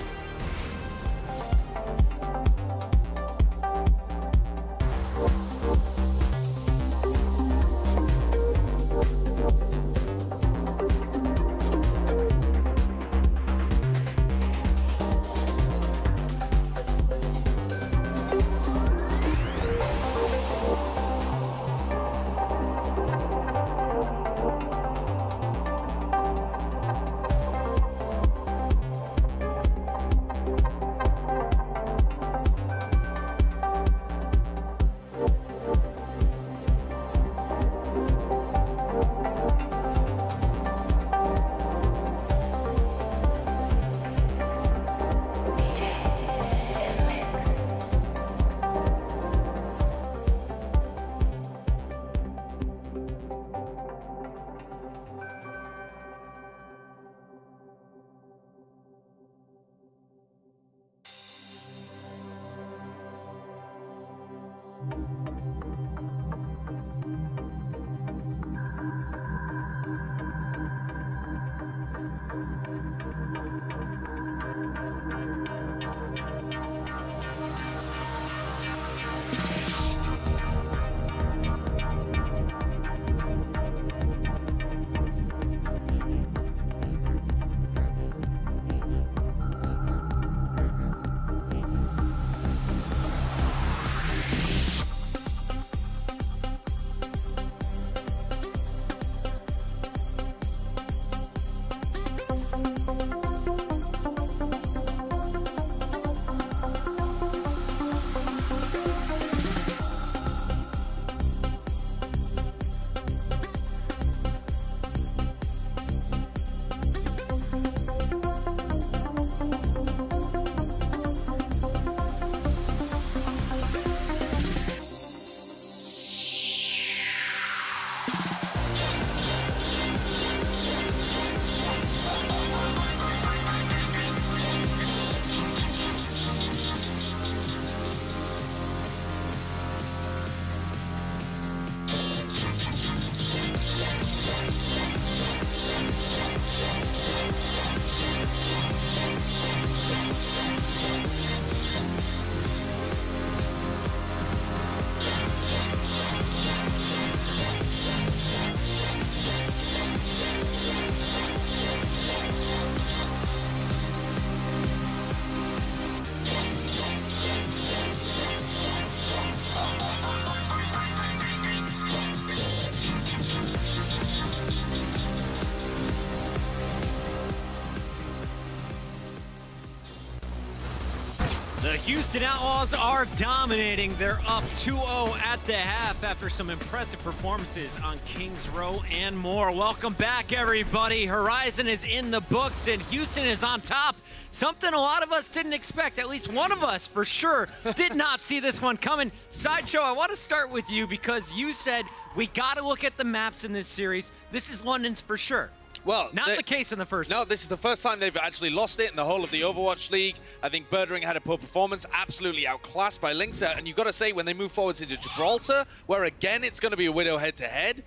The Houston Outlaws are dominating. They're up 2-0 at the half after some impressive performances on Kings Row and more. Welcome back, everybody. Horizon is in the books, and Houston is on top. Something a lot of us didn't expect, at least one of us for sure, did not see this one coming. Sideshow, I want to start with you because you said we got to look at the maps in this series. This is London's for sure. Well, not the case in the first. No, this is the first time they've actually lost it in the whole of the Overwatch League. I think Birdring had a poor performance, absolutely outclassed by Linkster. And you've got to say, when they move forward to Gibraltar, where again it's going to be a Widow head-to-head,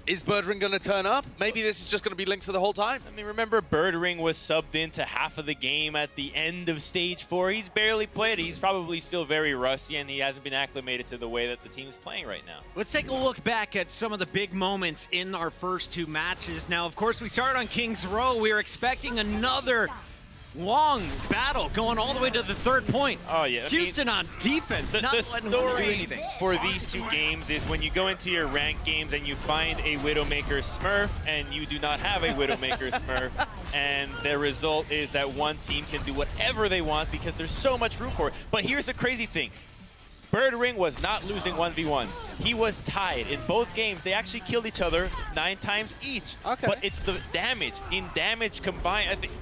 is Birdring going to turn up? Maybe this is just going to be Linkster the whole time. I mean, remember Birdring was subbed into half of the game at the end of Stage 4. He's barely played. He's probably still very rusty, and he hasn't been acclimated to the way that the team's playing right now. Let's take a look back at some of the big moments in our first two matches. Now, of course, we started on Kings Row. We were expecting another long battle going all the way to the third point. Oh, yeah. Houston on defense, not letting them do anything. For these two games is when you go into your ranked games and you find a Widowmaker Smurf and you do not have a Widowmaker Smurf, and the result is that one team can do whatever they want because there's so much room for it. But here's the crazy thing. Birdring was not losing 1v1s. He was tied. In both games, they actually killed each other 9 times each. Okay. But it's the damage. In damage combined, I think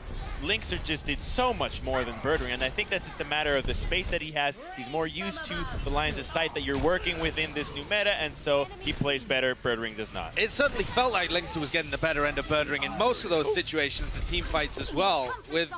Linkser just did so much more than Birdring, and I think that's just a matter of the space that he has. He's more used to the lines of sight that you're working within this new meta, and so he plays better. Birdring does not. It certainly felt like Linkser was getting the better end of Birdring in most of those situations, the team fights as well, with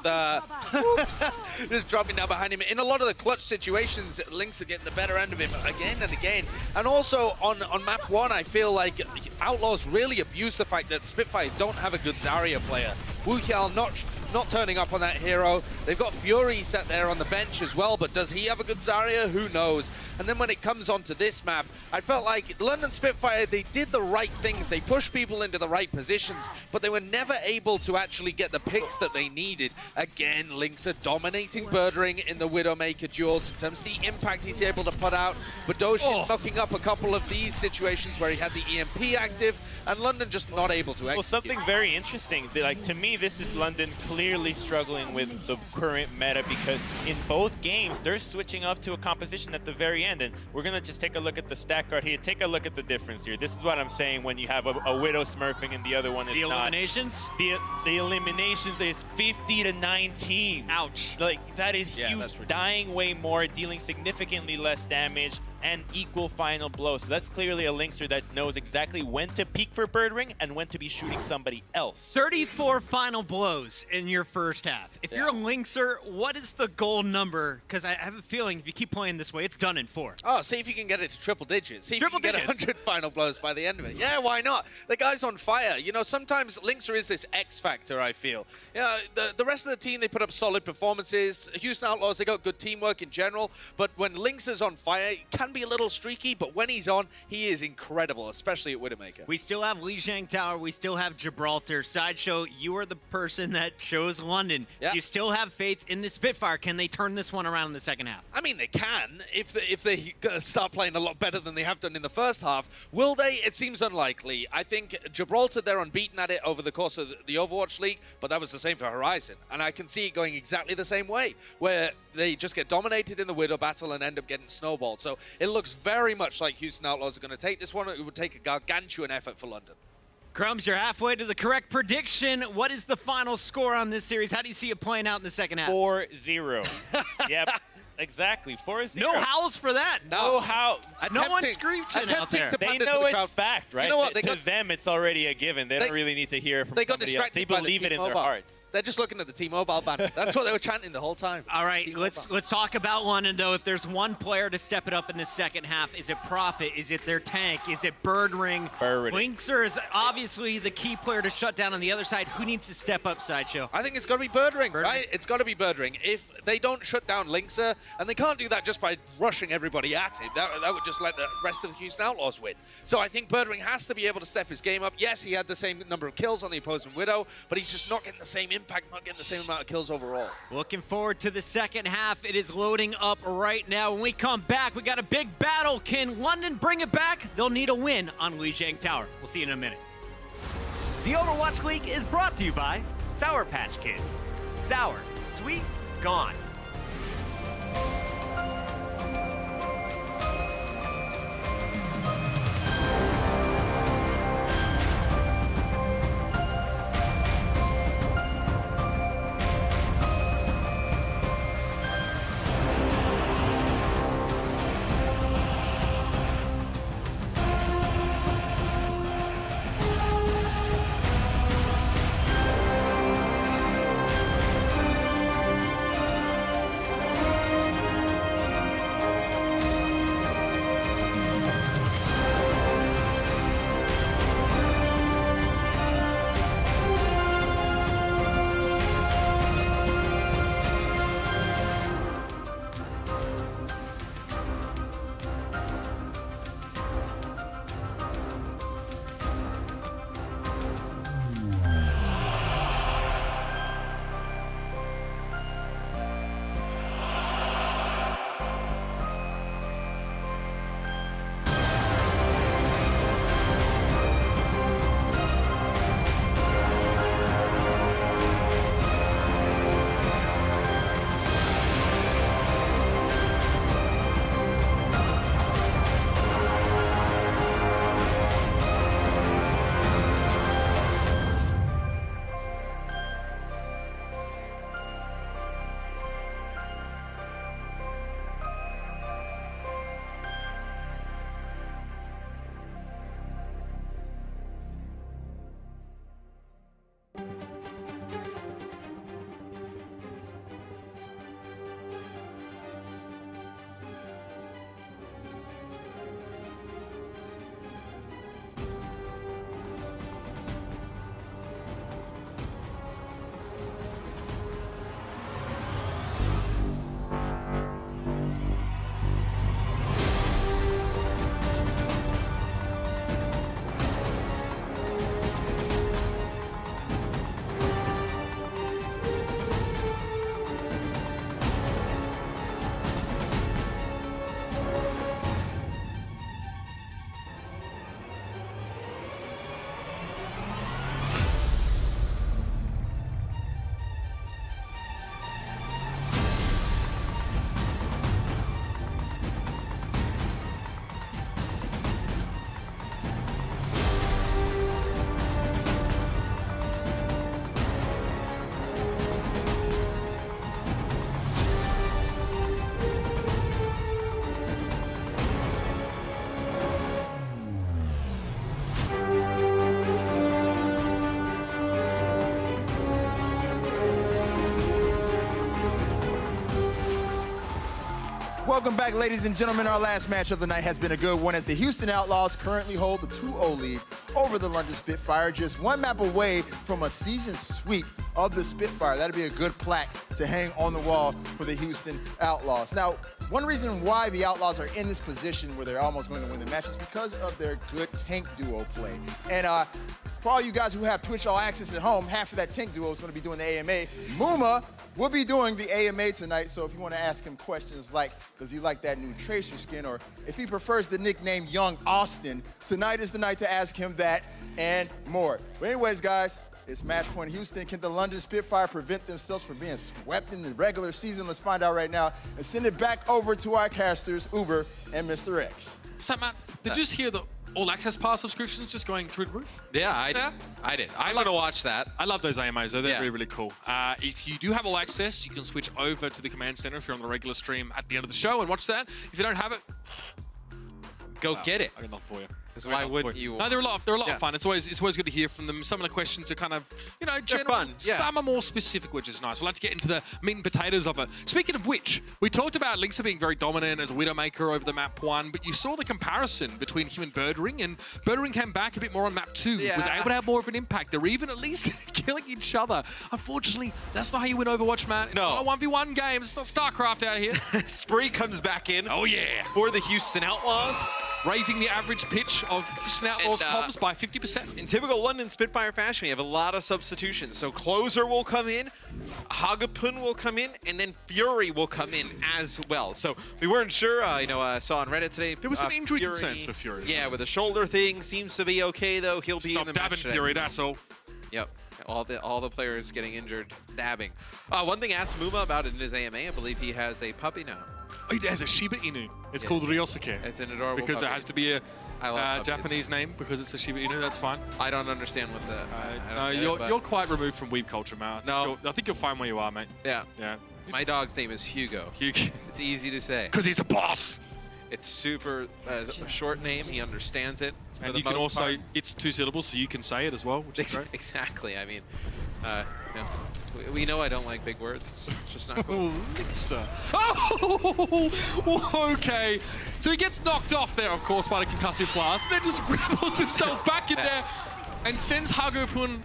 just dropping down behind him. In a lot of the clutch situations, Linkser getting the better end of him again and again. And also on map 1, I feel like Outlaws really abuse the fact that Spitfire don't have a good Zarya player. Wuqiao not turning up on that hero. They've got Fury set there on the bench as well, but does he have a good Zarya? Who knows? And then when it comes onto this map, I felt like London Spitfire, they did the right things. They pushed people into the right positions, but they were never able to actually get the picks that they needed. Again, Linkser dominating Birdring in the Widowmaker duels in terms of the impact he's able to put out. But Dojin knocking up a couple of these situations where he had the EMP active, and London just not able to execute. Well, something very interesting, like to me, this is London clearly struggling with the current meta, because in both games, they're switching up to a composition at the very end. And we're going to just take a look at the stat card here. Take a look at the difference here. This is what I'm saying when you have a Widow smurfing and the other one is The not. eliminations? The eliminations is 50 to 19. Ouch. Like, that is Yeah, you that's ridiculous. dying way more, dealing significantly less damage, and equal final blows. So that's clearly a Linkser that knows exactly when to peek for Birdring and when to be shooting somebody else. 34 final blows in your first half. If you're a Linkser, what is the goal number? Because I have a feeling if you keep playing this way, it's done in 4. Oh, see if you can get it to triple digits. See if Triple you can get digits. 100 final blows by the end of it. Yeah, why not? The guy's on fire. You know, sometimes Linkser is this X factor, I feel. You know, the rest of the team, they put up solid performances. Houston Outlaws, they got good teamwork in general. But when Linkser's on fire, it can be a little streaky, but when he's on, he is incredible, especially at Widowmaker. We still have Lijiang Tower. We still have Gibraltar. Sideshow, you are the person that chose London. Yeah. You still have faith in the Spitfire. Can they turn this one around in the second half? I mean, they can if they start playing a lot better than they have done in the first half. Will they? It seems unlikely. I think Gibraltar, they're unbeaten at it over the course of the Overwatch League, but that was the same for Horizon. And I can see it going exactly the same way, where they just get dominated in the Widow battle and end up getting snowballed. So it looks very much like Houston Outlaws are going to take this one. It would take a gargantuan effort for London. Crumbs, you're halfway to the correct prediction. What is the final score on this series? How do you see it playing out in the second half? 4-0. Yep, exactly. 4-0. No howls for that. No how. No one's screeching out there. They know it's fact, right? You know what? To them, it's already a given. They don't really need to hear from They got somebody else. distracted They by the believe it in their T-Mobile. hearts. They're just looking at the T-Mobile banner. That's what they were chanting the whole time. All right, T-Mobile. let's talk about London, though. If there's one player to step it up in the second half, is it Prophet? Is it their tank? Is it Birdring? Birdring. Linkser is obviously the key player to shut down on the other side. Who needs to step up, Sideshow? I think it's got to be Birdring, right? It's got to be Birdring. If they don't shut down Linkser, and they can't do that just by rushing everybody at him, that would just let the rest of the Houston Outlaws win. So I think Birdring has to be able to step his game up. Yes, he had the same number of kills on the opposing Widow, but he's just not getting the same impact, not getting the same amount of kills overall. Looking forward to the second half. It is loading up right now. When we come back, we got a big battle. Can London bring it back? They'll need a win on Lijiang Tower. We'll see you in a minute. The Overwatch League is brought to you by Sour Patch Kids. Sour, sweet, gone. welcome back, ladies and gentlemen. Our last match of the night has been a good one as the Houston Outlaws currently hold the 2-0 lead over the London Spitfire, just one map away from a season sweep of the Spitfire. That'd be a good plaque to hang on the wall for the Houston Outlaws. Now, one reason why the Outlaws are in this position where they're almost going to win the match is because of their good tank duo play. And for all you guys who have Twitch All Access at home, half of that tank duo is going to be doing the AMA. Muma will be doing the AMA tonight, so if you want to ask him questions like, does he like that new Tracer skin, or if he prefers the nickname Young Austin, tonight is the night to ask him that and more. But anyways, guys, it's match point Houston. Can the London Spitfire prevent themselves from being swept in the regular season? Let's find out right now and send it back over to our casters, Uber and Mr. X. So, Matt, did you just hear the All Access Pass subscriptions just going through the roof? Yeah, I did. I'm going to watch that. I love those AMAs, though. They're really, really cool. If you do have All Access, you can switch over to the Command Center if you're on the regular stream at the end of the show and watch that. If you don't have it, go get it. I got nothing for you. Why wouldn't you? No, they're a lot of fun. It's always good to hear from them. Some of the questions are kind of, general. Fun, yeah. Some are more specific, which is nice. We'll have to get into the meat and potatoes of it. Speaking of which, we talked about Linksa being very dominant as a Widowmaker over the map 1, but you saw the comparison between him and Birdring, and Birdring came back a bit more on map 2. Yeah. Was able to have more of an impact. They're even at least killing each other. Unfortunately, that's not how you win Overwatch, man. No. It's not a 1v1 game. It's not StarCraft out here. Spree comes back in. Oh, yeah. For the Houston Outlaws. Raising the average pitch of Houston Outlaws comms by 50%. In typical London Spitfire fashion, we have a lot of substitutions. So Closer will come in, Hagapun will come in, and then Fury will come in as well. So we weren't sure, I saw on Reddit today. There was some injury concerns for Fury. Yeah, with the shoulder thing, seems to be okay though. He'll be in the match dabbing today. Fury, that's all. Yep. All the players getting injured, dabbing. One thing asked Muma about it in his AMA, I believe he has a puppy now. It has a Shiba Inu. It's called Ryosuke. It's an adorable because puppy. it has to be a I love Japanese name because it's a Shiba Inu. That's fine. I don't understand what the... I don't get it, you're quite removed from weeb culture, man. No. I think you'll find where you are, mate. Yeah. Yeah. My dog's name is Hugo. Hugo. It's easy to say. Because he's a boss. It's super a short name. He understands it. And you can also, it's 2 syllables, so you can say it as well, which is great. Exactly. I mean, we know I don't like big words. It's just not cool. Oh, okay. So he gets knocked off there, of course, by the concussive blast, and then just grapples himself back in there and sends Hagapun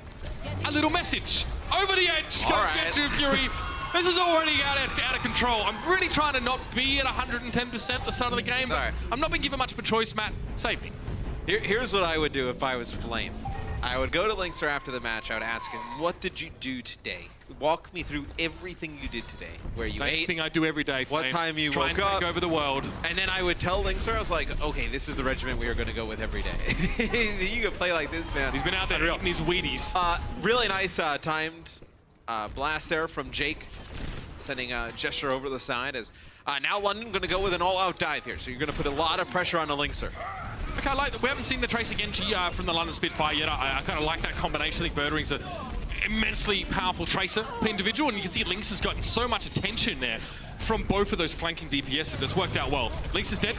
a little message. Over the edge, Gesture of Fury. This is already out of control. I'm really trying to not be at 110% at the start of the game, but I'm not being given much of a choice, Matt. Save me. Here's what I would do if I was Flame. I would go to Linksa after the match. I would ask him, what did you do today? Walk me through everything you did today. Where you ate. Same thing I do every day, Flame. What time you Try woke and up. take over the world. And then I would tell Linksa, I was like, okay, this is the regiment we are going to go with every day. You can play like this, man. He's been out there eating these Wheaties. Really nice timed blast there from Jake. Sending a gesture over the side as now London going to go with an all-out dive here. So you're going to put a lot of pressure on the Linksa. Okay, I like that. We haven't seen the Tracer Genji from the London Spitfire yet. I kind of like that combination. I think Birdring's an immensely powerful Tracer per individual, and you can see Lynx has gotten so much attention there from both of those flanking DPSs. It's worked out well. Lynx is dead.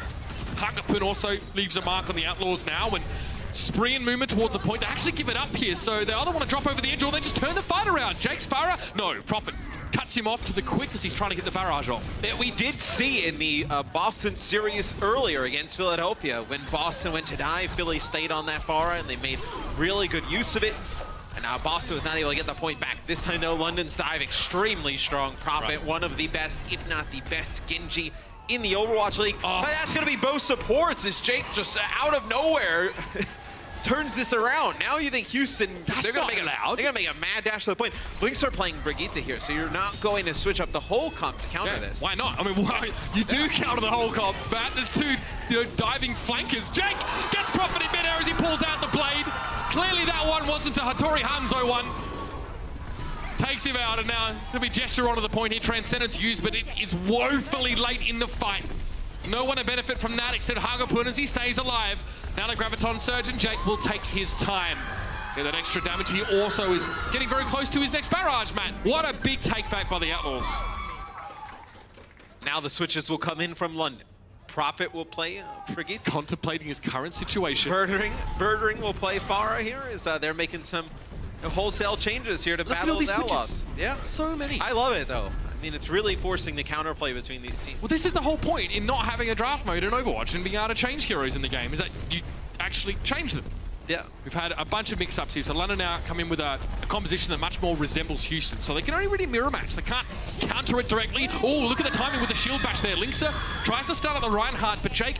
Hagapun also leaves a mark on the Outlaws now, and Spree and Movement towards the point. They actually give it up here, so they either want to drop over the edge or they just turn the fight around. Jake's Farah? No, Prophet cuts him off to the quick as he's trying to get the barrage off. Yeah, we did see in the Boston series earlier against Philadelphia, when Boston went to dive, Philly stayed on that Farah and they made really good use of it. And now Boston was not able to get the point back. This time, though, London's dive extremely strong. Prophet, one of the best, if not the best, Genji in the Overwatch League. But that's going to be both supports as Jake just out of nowhere turns this around. Now you think Houston, they're gonna make a mad dash to the point. Blinks are playing Brigitte here, so you're not going to switch up the whole comp to counter this. Why not? I mean, you do counter the whole comp, but there's 2 diving flankers. Jake gets Prophet in midair as he pulls out the blade. Clearly that one wasn't a Hattori Hanzo one. Takes him out, and now there'll be gesture onto the point here. Transcendence used, but it is woefully late in the fight. No one to benefit from that except Hagapun as he stays alive. Now the Graviton Surge, and Jake will take his time. Get that extra damage. He also is getting very close to his next barrage, man. What a big take back by the Outlaws. Now the switches will come in from London. Prophet will play Brigitte. Contemplating his current situation. Birdring will play Farah here as they're making some wholesale changes here to battle the Outlaws. Yeah. So many. I love it, though. mean, it's really forcing the counterplay between these teams. Well, this is the whole point in not having a draft mode in Overwatch and being able to change heroes in the game, is that you actually change them. Yeah. We've had a bunch of mix-ups here, so London now come in with a composition that much more resembles Houston, so they can only really mirror match. They can't counter it directly. Oh, look at the timing with the shield bash there. Linksa tries to start at the Reinhardt, but Jake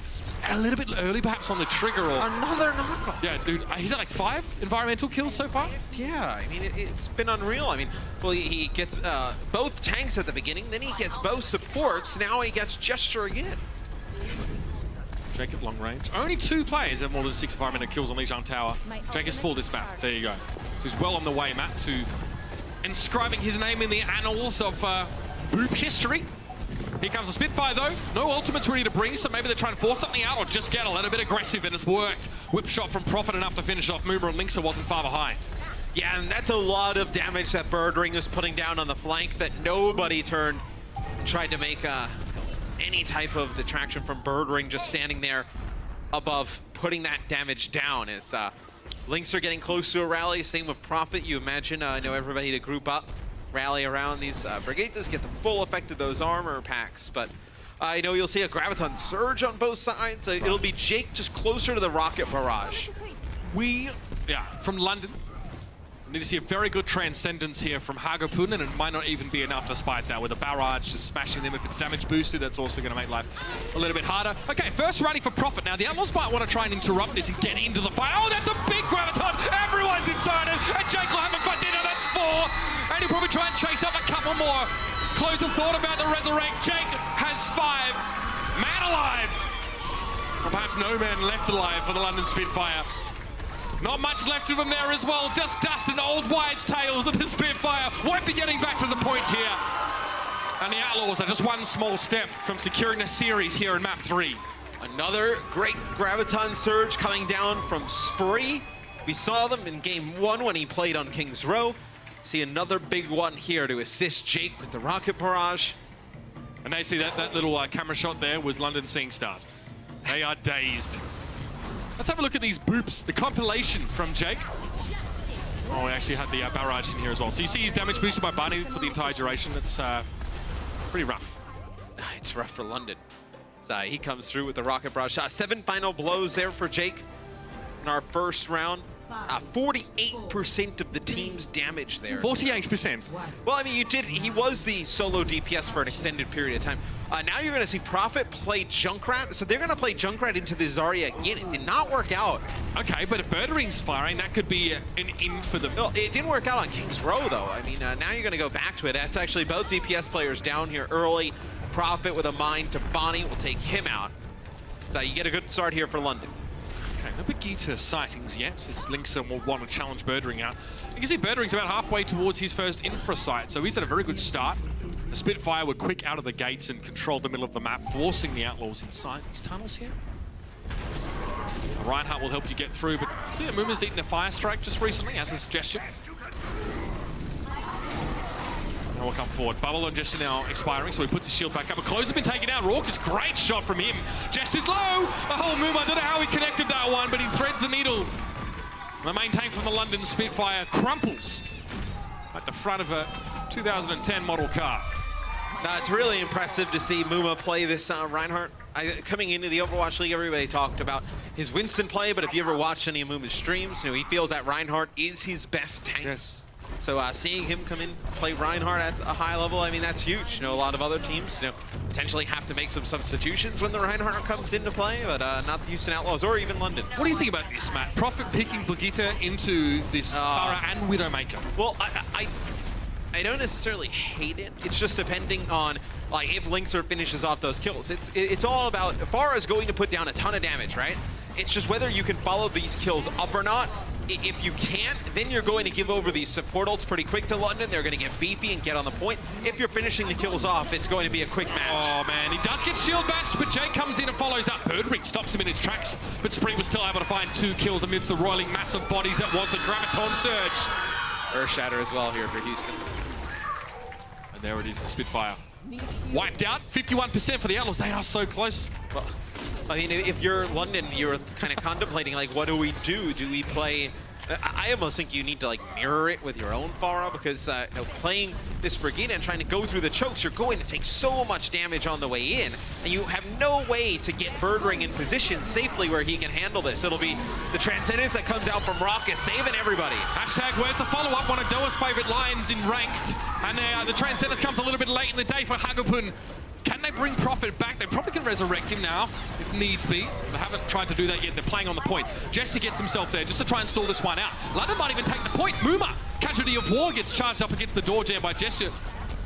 a little bit early perhaps on the trigger. Or Another knockoff. yeah, dude, he's at like 5 environmental kills so far. Yeah, I mean, it's been unreal. I mean, well, he gets both tanks at the beginning, then he gets both supports, now he gets Gesture again. Jake at long range. Only 2 players have more than 6 environmental kills on Lijiang Tower. Jake is full this map. There you go. So he's well on the way, Matt, to inscribing his name in the annals of Boop history. Here comes the Spitfire, though. No ultimates ready to bring, so maybe they're trying to force something out or just get a little bit aggressive, and it's worked. Whip shot from Prophet enough to finish off Moomer, and Linksa wasn't far behind. Yeah, and that's a lot of damage that Birdring is putting down on the flank that nobody turned and tried to make any type of detraction from Birdring just standing there above, putting that damage down. As Lynx are getting close to a rally, same with Prophet. You imagine, I know everybody to group up, rally around these Brigaders, get the full effect of those armor packs, but I know you'll see a Graviton Surge on both sides. It'll be Jake just closer to the Rocket Barrage. From London, we need to see a very good transcendence here from Hagopun, and it might not even be enough despite that. With a barrage just smashing them, if it's damage boosted, that's also going to make life a little bit harder. Okay, first rally for Prophet. Now the Outlaws might want to try and interrupt this and get into the fight. Oh, that's a big Graviton! Everyone's inside it, and Jake will have a fight dinner. That's 4, and he'll probably try and chase up a couple more. Close the thought about the resurrect. Jake has 5. Man alive! Or perhaps no man left alive for the London Spitfire. Not much left of him there as well. Just dust and old wives' tales of the Spitfire. Won't be getting back to the point here. And the Outlaws are just one small step from securing a series here in map 3. Another great Graviton Surge coming down from Spree. We saw them in game 1 when he played on King's Row. See another big one here to assist Jake with the Rocket Barrage. And they see that little camera shot there was London seeing stars. They are dazed. Let's have a look at these boops, the compilation from Jake. Oh, we actually had the barrage in here as well. So you see he's damage boosted by Bunny for the entire duration. That's pretty rough. It's rough for London. So he comes through with the Rocket Barrage. 7 final blows there for Jake in our first round. 48% of the team's damage there. 48%. Well, I mean, he was the solo DPS for an extended period of time. Now you're going to see Prophet play Junkrat, so they're going to play Junkrat into the Zarya again. It did not work out. Okay, but if Birdring's firing, that could be an in for them. No, it didn't work out on King's Row, though. I mean, now you're going to go back to it. That's actually both DPS players down here early. Prophet with a mine to Bonnie will take him out. So you get a good start here for London. Okay, no Brigitte sightings yet, as Linksa will want to challenge Birdring out. You can see Birdring's about halfway towards his first infra site, so he's had a very good start. The Spitfire were quick out of the gates and controlled the middle of the map, forcing the Outlaws inside these tunnels here. Reinhardt will help you get through, but see that Moomer's eaten a fire strike just recently as a suggestion. Now we'll come forward. Bubble and Jester now expiring, so he puts his shield back up. A close has been taken out. Raucus, great shot from him. Jester's low. Oh, Moomer, I don't know how he connected that one, but he threads the needle. The main tank from the London Spitfire crumples at the front of a 2010 model car. It's really impressive to see Muma play this Reinhardt. Coming into the Overwatch League, everybody talked about his Winston play, but if you ever watched any of Muma's streams, you know, he feels that Reinhardt is his best tank. Yes. So seeing him come in, play Reinhardt at a high level, I mean, that's huge. You know, a lot of other teams, you know, potentially have to make some substitutions when the Reinhardt comes into play, but not the Houston Outlaws or even London. What do you think about this, Matt? Prophet picking Brigitte into this Pharah and Widowmaker. Well, I don't necessarily hate it. It's just depending on like if Linkser finishes off those kills. It's all about Pharah's going to put down a ton of damage, right? It's just whether you can follow these kills up or not. If you can't, then you're going to give over these support ults pretty quick to London. They're going to get beefy and get on the point. If you're finishing the kills off, it's going to be a quick match. Oh man, he does get shield bashed, but Jake comes in and follows up. Birdring stops him in his tracks, but Spree was still able to find 2 kills amidst the roiling mass of bodies that was the Graviton Surge. Earth Shatter as well here for Houston. And there it is, the Spitfire. Wiped out, 51% for the Outlaws. They are so close. Well, I mean, if you're London, you're kind of contemplating, like, what do we do? Do we play I almost think you need to like mirror it with your own Pharah, because playing this Brigitte and trying to go through the chokes, you're going to take so much damage on the way in, and you have no way to get Birdring in position safely where he can handle this. It'll be the Transcendence that comes out from Raucus, saving everybody. Hashtag where's the follow-up? One of Doa's favorite lines in ranked, and the Transcendence comes a little bit late in the day for Hagapun. Can they bring Prophet back? They probably can resurrect him now, if needs be. They haven't tried to do that yet. They're playing on the point. Jester gets himself there just to try and stall this one out. London might even take the point. Muma, casualty of war, gets charged up against the door jam by Jester.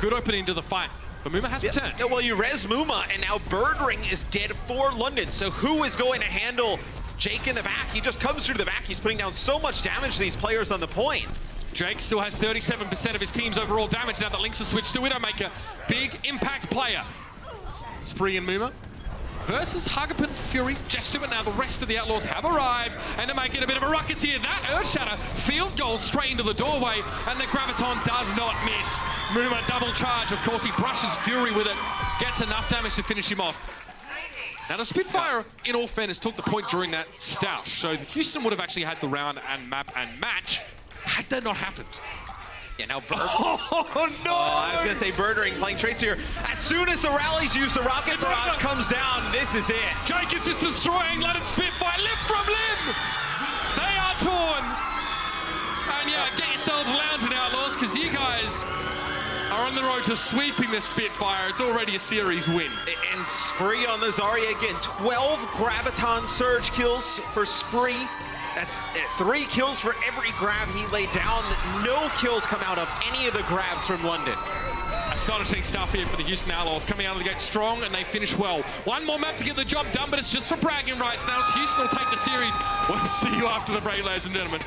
Good opening to the fight. But Muma has returned. Yeah, well, you res Muma, and now Birdring is dead for London. So who is going to handle Jake in the back? He just comes through the back. He's putting down so much damage to these players on the point. Jake still has 37% of his team's overall damage now that Lynx has switched to Widowmaker. Big impact player. Spree and Muma versus Hagapun, Fury, Jester, but now the rest of the Outlaws have arrived, and they're making a bit of a ruckus here. That Earthshatter field goal straight into the doorway, and the Graviton does not miss. Muma double charge, of course, he brushes Fury with it, gets enough damage to finish him off. Now the Spitfire, in all fairness, took the point during that stoush, so Houston would have actually had the round and map and match had that not happened. Yeah, now Oh, no! I was going to say Birdring playing Tracer here. As soon as the rallies use the rocket barrage comes down, this is it. Jake is just destroying London Spitfire limb from limb. They are torn. And yeah, get yourselves lounging, Outlaws, because you guys are on the road to sweeping the Spitfire. It's already a series win. And Spree on the Zarya again. 12 Graviton Surge kills for Spree. That's 3 kills for every grab he laid down. No kills come out of any of the grabs from London. Astonishing stuff here for the Houston Outlaws, coming out of the gate strong, and they finish well. One more map to get the job done, but it's just for bragging rights. Now Houston will take the series. We'll see you after the break, ladies and gentlemen.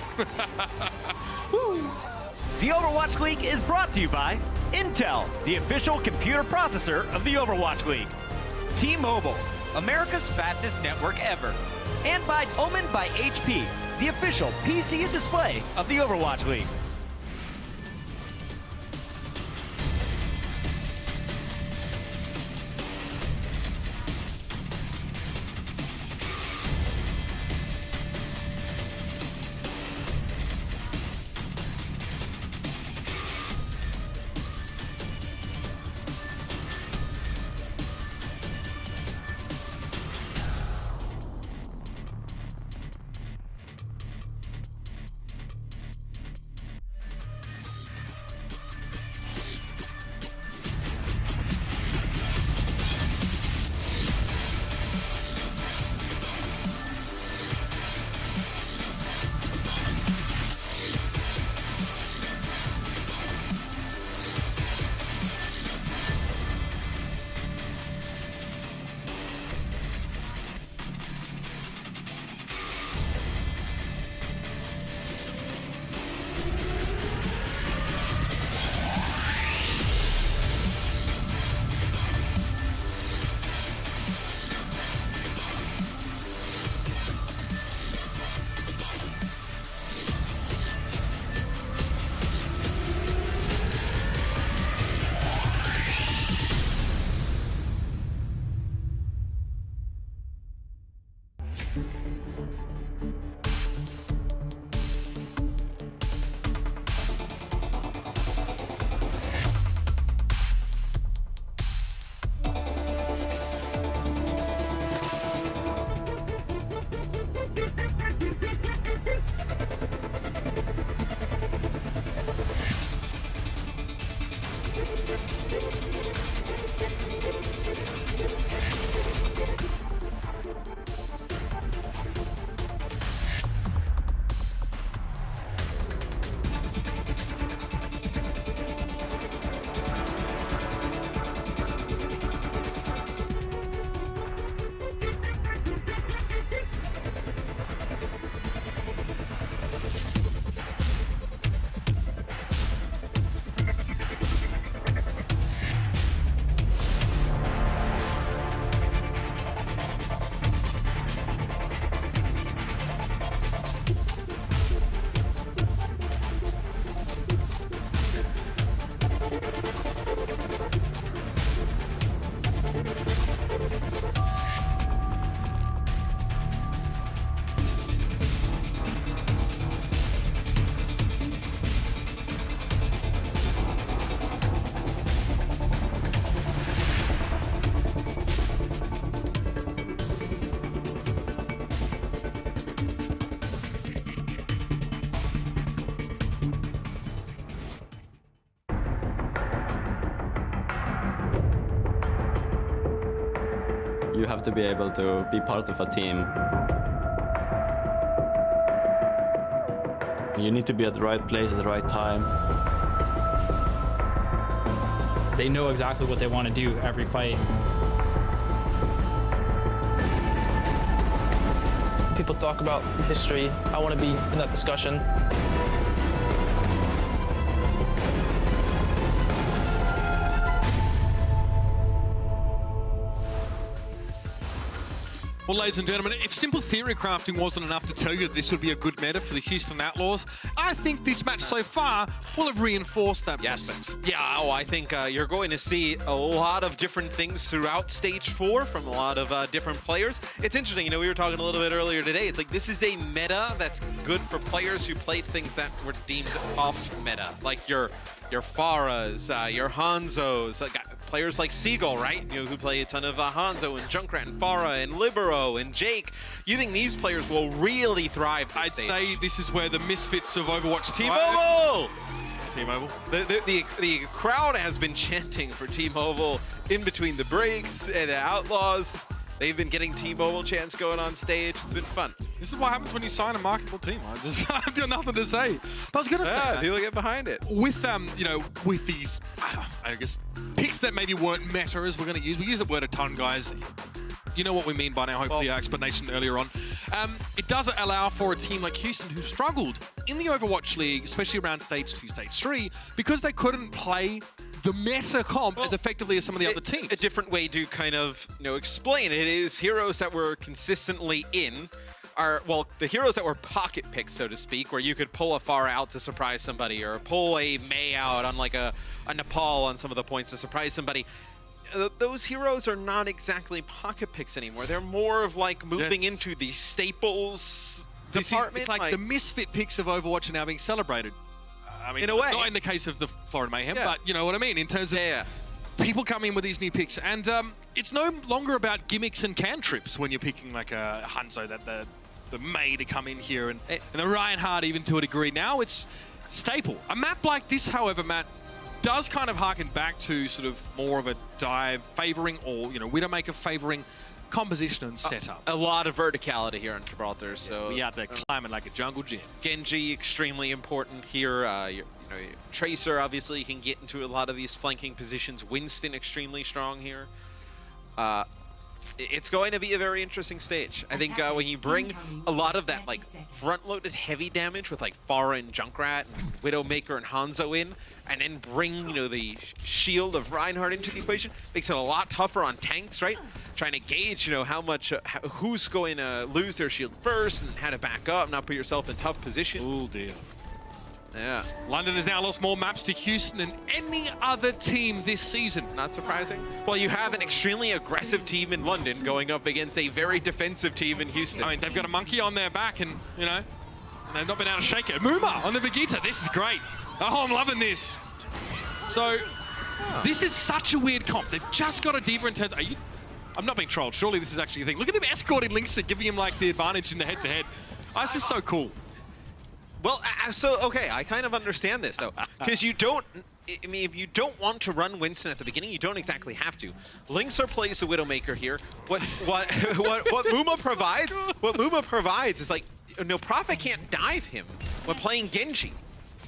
The Overwatch League is brought to you by Intel, the official computer processor of the Overwatch League. T-Mobile, America's fastest network ever. And by Omen by HP, the official PC and display of the Overwatch League. you have to be able to be part of a team. You need to be at the right place at the right time. They know exactly what they want to do every fight. People talk about history. I want to be in that discussion. Well, ladies and gentlemen, if simple theory crafting wasn't enough to tell you that this would be a good meta for the Houston Outlaws, I think this match so far will have reinforced that prospect. Yeah, I think you're going to see a lot of different things throughout Stage 4 from a lot of different players. It's interesting, we were talking a little bit earlier today. It's like this is a meta that's good for players who played things that were deemed off meta, like your Pharahs, your Hanzos, players like Seagull, right? Who play a ton of Hanzo and Junkrat and Pharah and Libero and Jake. You think these players will really thrive? I'd say this is where the misfits of Overwatch T-Mobile! T-Mobile. The crowd has been chanting for T-Mobile in between the breaks and the Outlaws. They've been getting T-Mobile chants going on stage. It's been fun. This is what happens when you sign a marketable team. I've got nothing to say. But I was going to say, people get behind it. With with these, I guess, picks that maybe weren't meta as we're going to use. We use that word a ton, guys. You know what we mean by now, hopefully our explanation earlier on. It doesn't allow for a team like Houston, who struggled in the Overwatch League, especially around Stage 2, Stage 3, because they couldn't play the meta comp as effectively as some of the other teams. A different way to kind of explain it is heroes that were consistently in are, well, the heroes that were pocket picks, so to speak, where you could pull a Pharah out to surprise somebody or pull a Mei out on like a Nepal on some of the points to surprise somebody. Those heroes are not exactly pocket picks anymore. They're more of like moving into the staples department. It's like the misfit picks of Overwatch are now being celebrated. I mean, in a way. Not in the case of the Florida Mayhem, but you know what I mean, in terms of people coming in with these new picks. And it's no longer about gimmicks and cantrips when you're picking like a Hanzo, that the Mei to come in here, and the Reinhardt even to a degree. Now it's staple. A map like this, however, Matt, does kind of harken back to sort of more of a dive favoring, or Widowmaker favoring composition and setup. A lot of verticality here on Gibraltar, so we out there climbing like a jungle gym. Genji extremely important here. Your Tracer obviously can get into a lot of these flanking positions. Winston extremely strong here. It's going to be a very interesting stage. I think when you bring a lot of that like front-loaded heavy damage with like Pharah and Junkrat, and Widowmaker and Hanzo in, and then bring the shield of Reinhardt into the equation, makes it a lot tougher on tanks, right? Trying to gauge how much who's going to lose their shield first and how to back up, not put yourself in tough positions. Oh dear. Yeah. London has now lost more maps to Houston than any other team this season. Not surprising. Well, you have an extremely aggressive team in London going up against a very defensive team in Houston. I mean, they've got a monkey on their back, and and they've not been able to shake it. Muma on the Vegeta. This is great. Oh, I'm loving this. So, this is such a weird comp. They've just got a deeper in terms. I'm not being trolled. Surely this is actually a thing. Look at them escorting Linkster, giving him like the advantage in the head-to-head. Oh, this is so cool. Well, okay, I kind of understand this though, because you don't. I mean, if you don't want to run Winston at the beginning, you don't exactly have to. Linkster plays the Widowmaker here. What Muma provides? What Muma provides is like, Prophet can't dive him when playing Genji,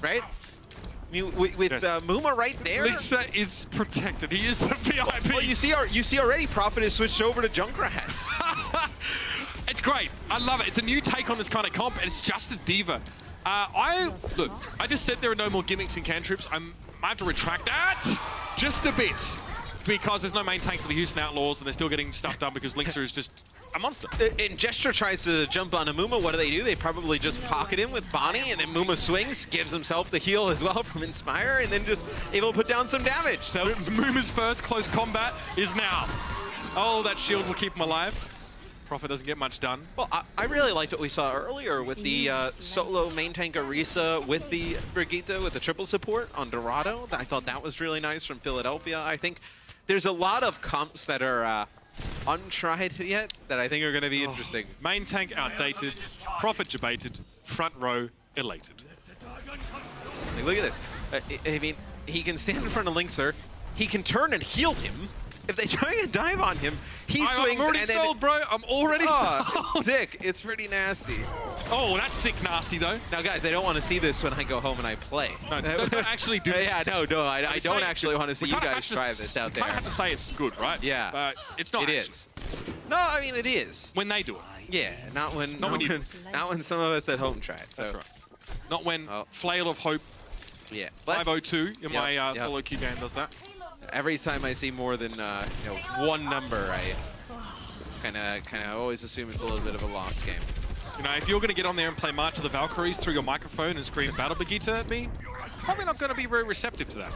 right? I mean, with Muma right there, Linkster is protected. He is the VIP. Well, you see already, Prophet has switched over to Junkrat. It's great. I love it. It's a new take on this kind of comp, and it's just a diva. I just said there are no more gimmicks and cantrips. I have to retract that just a bit, because there's no main tank for the Houston Outlaws, and they're still getting stuff done because Linkster is just a monster. And Gesture tries to jump on Muma. What do? They probably just pocket him with Bonnie, and then Muma swings, gives himself the heal as well from Inspire, and then just able to put down some damage. So Muma's first close combat is now. Oh, that shield will keep him alive. Prophet doesn't get much done. Well, I really liked what we saw earlier with the solo main tank Orisa with the Brigitte with the triple support on Dorado. I thought that was really nice from Philadelphia. I think there's a lot of comps that are untried yet that I think are going to be interesting. Main tank outdated, Prophet debated, front row elated. Like, look at this. I mean, he can stand in front of Linkster. He can turn and heal him. if they try and dive on him, he swings. I'm already and then sold, bro. I'm already sold. Sick. It's pretty nasty. Oh, that's sick nasty, though. Now, guys, they don't want to see this when I go home and I play. No, don't actually do Yeah, this. no, I don't actually want to see We you kinda guys have to try this out there. I have to say it's good, right? Yeah. But it's not. It actually. is. No, I mean, it is. When they do it. Yeah, not when some of us at home try it. So. That's right. Not when Flail of Hope Yeah. 502 in my solo queue game does that. Every time I see more than one number, I kind of always assume it's a little bit of a lost game. You know, if you're going to get on there and play March of the Valkyries through your microphone and scream Battle Brigitte at me, probably not going to be very receptive to that.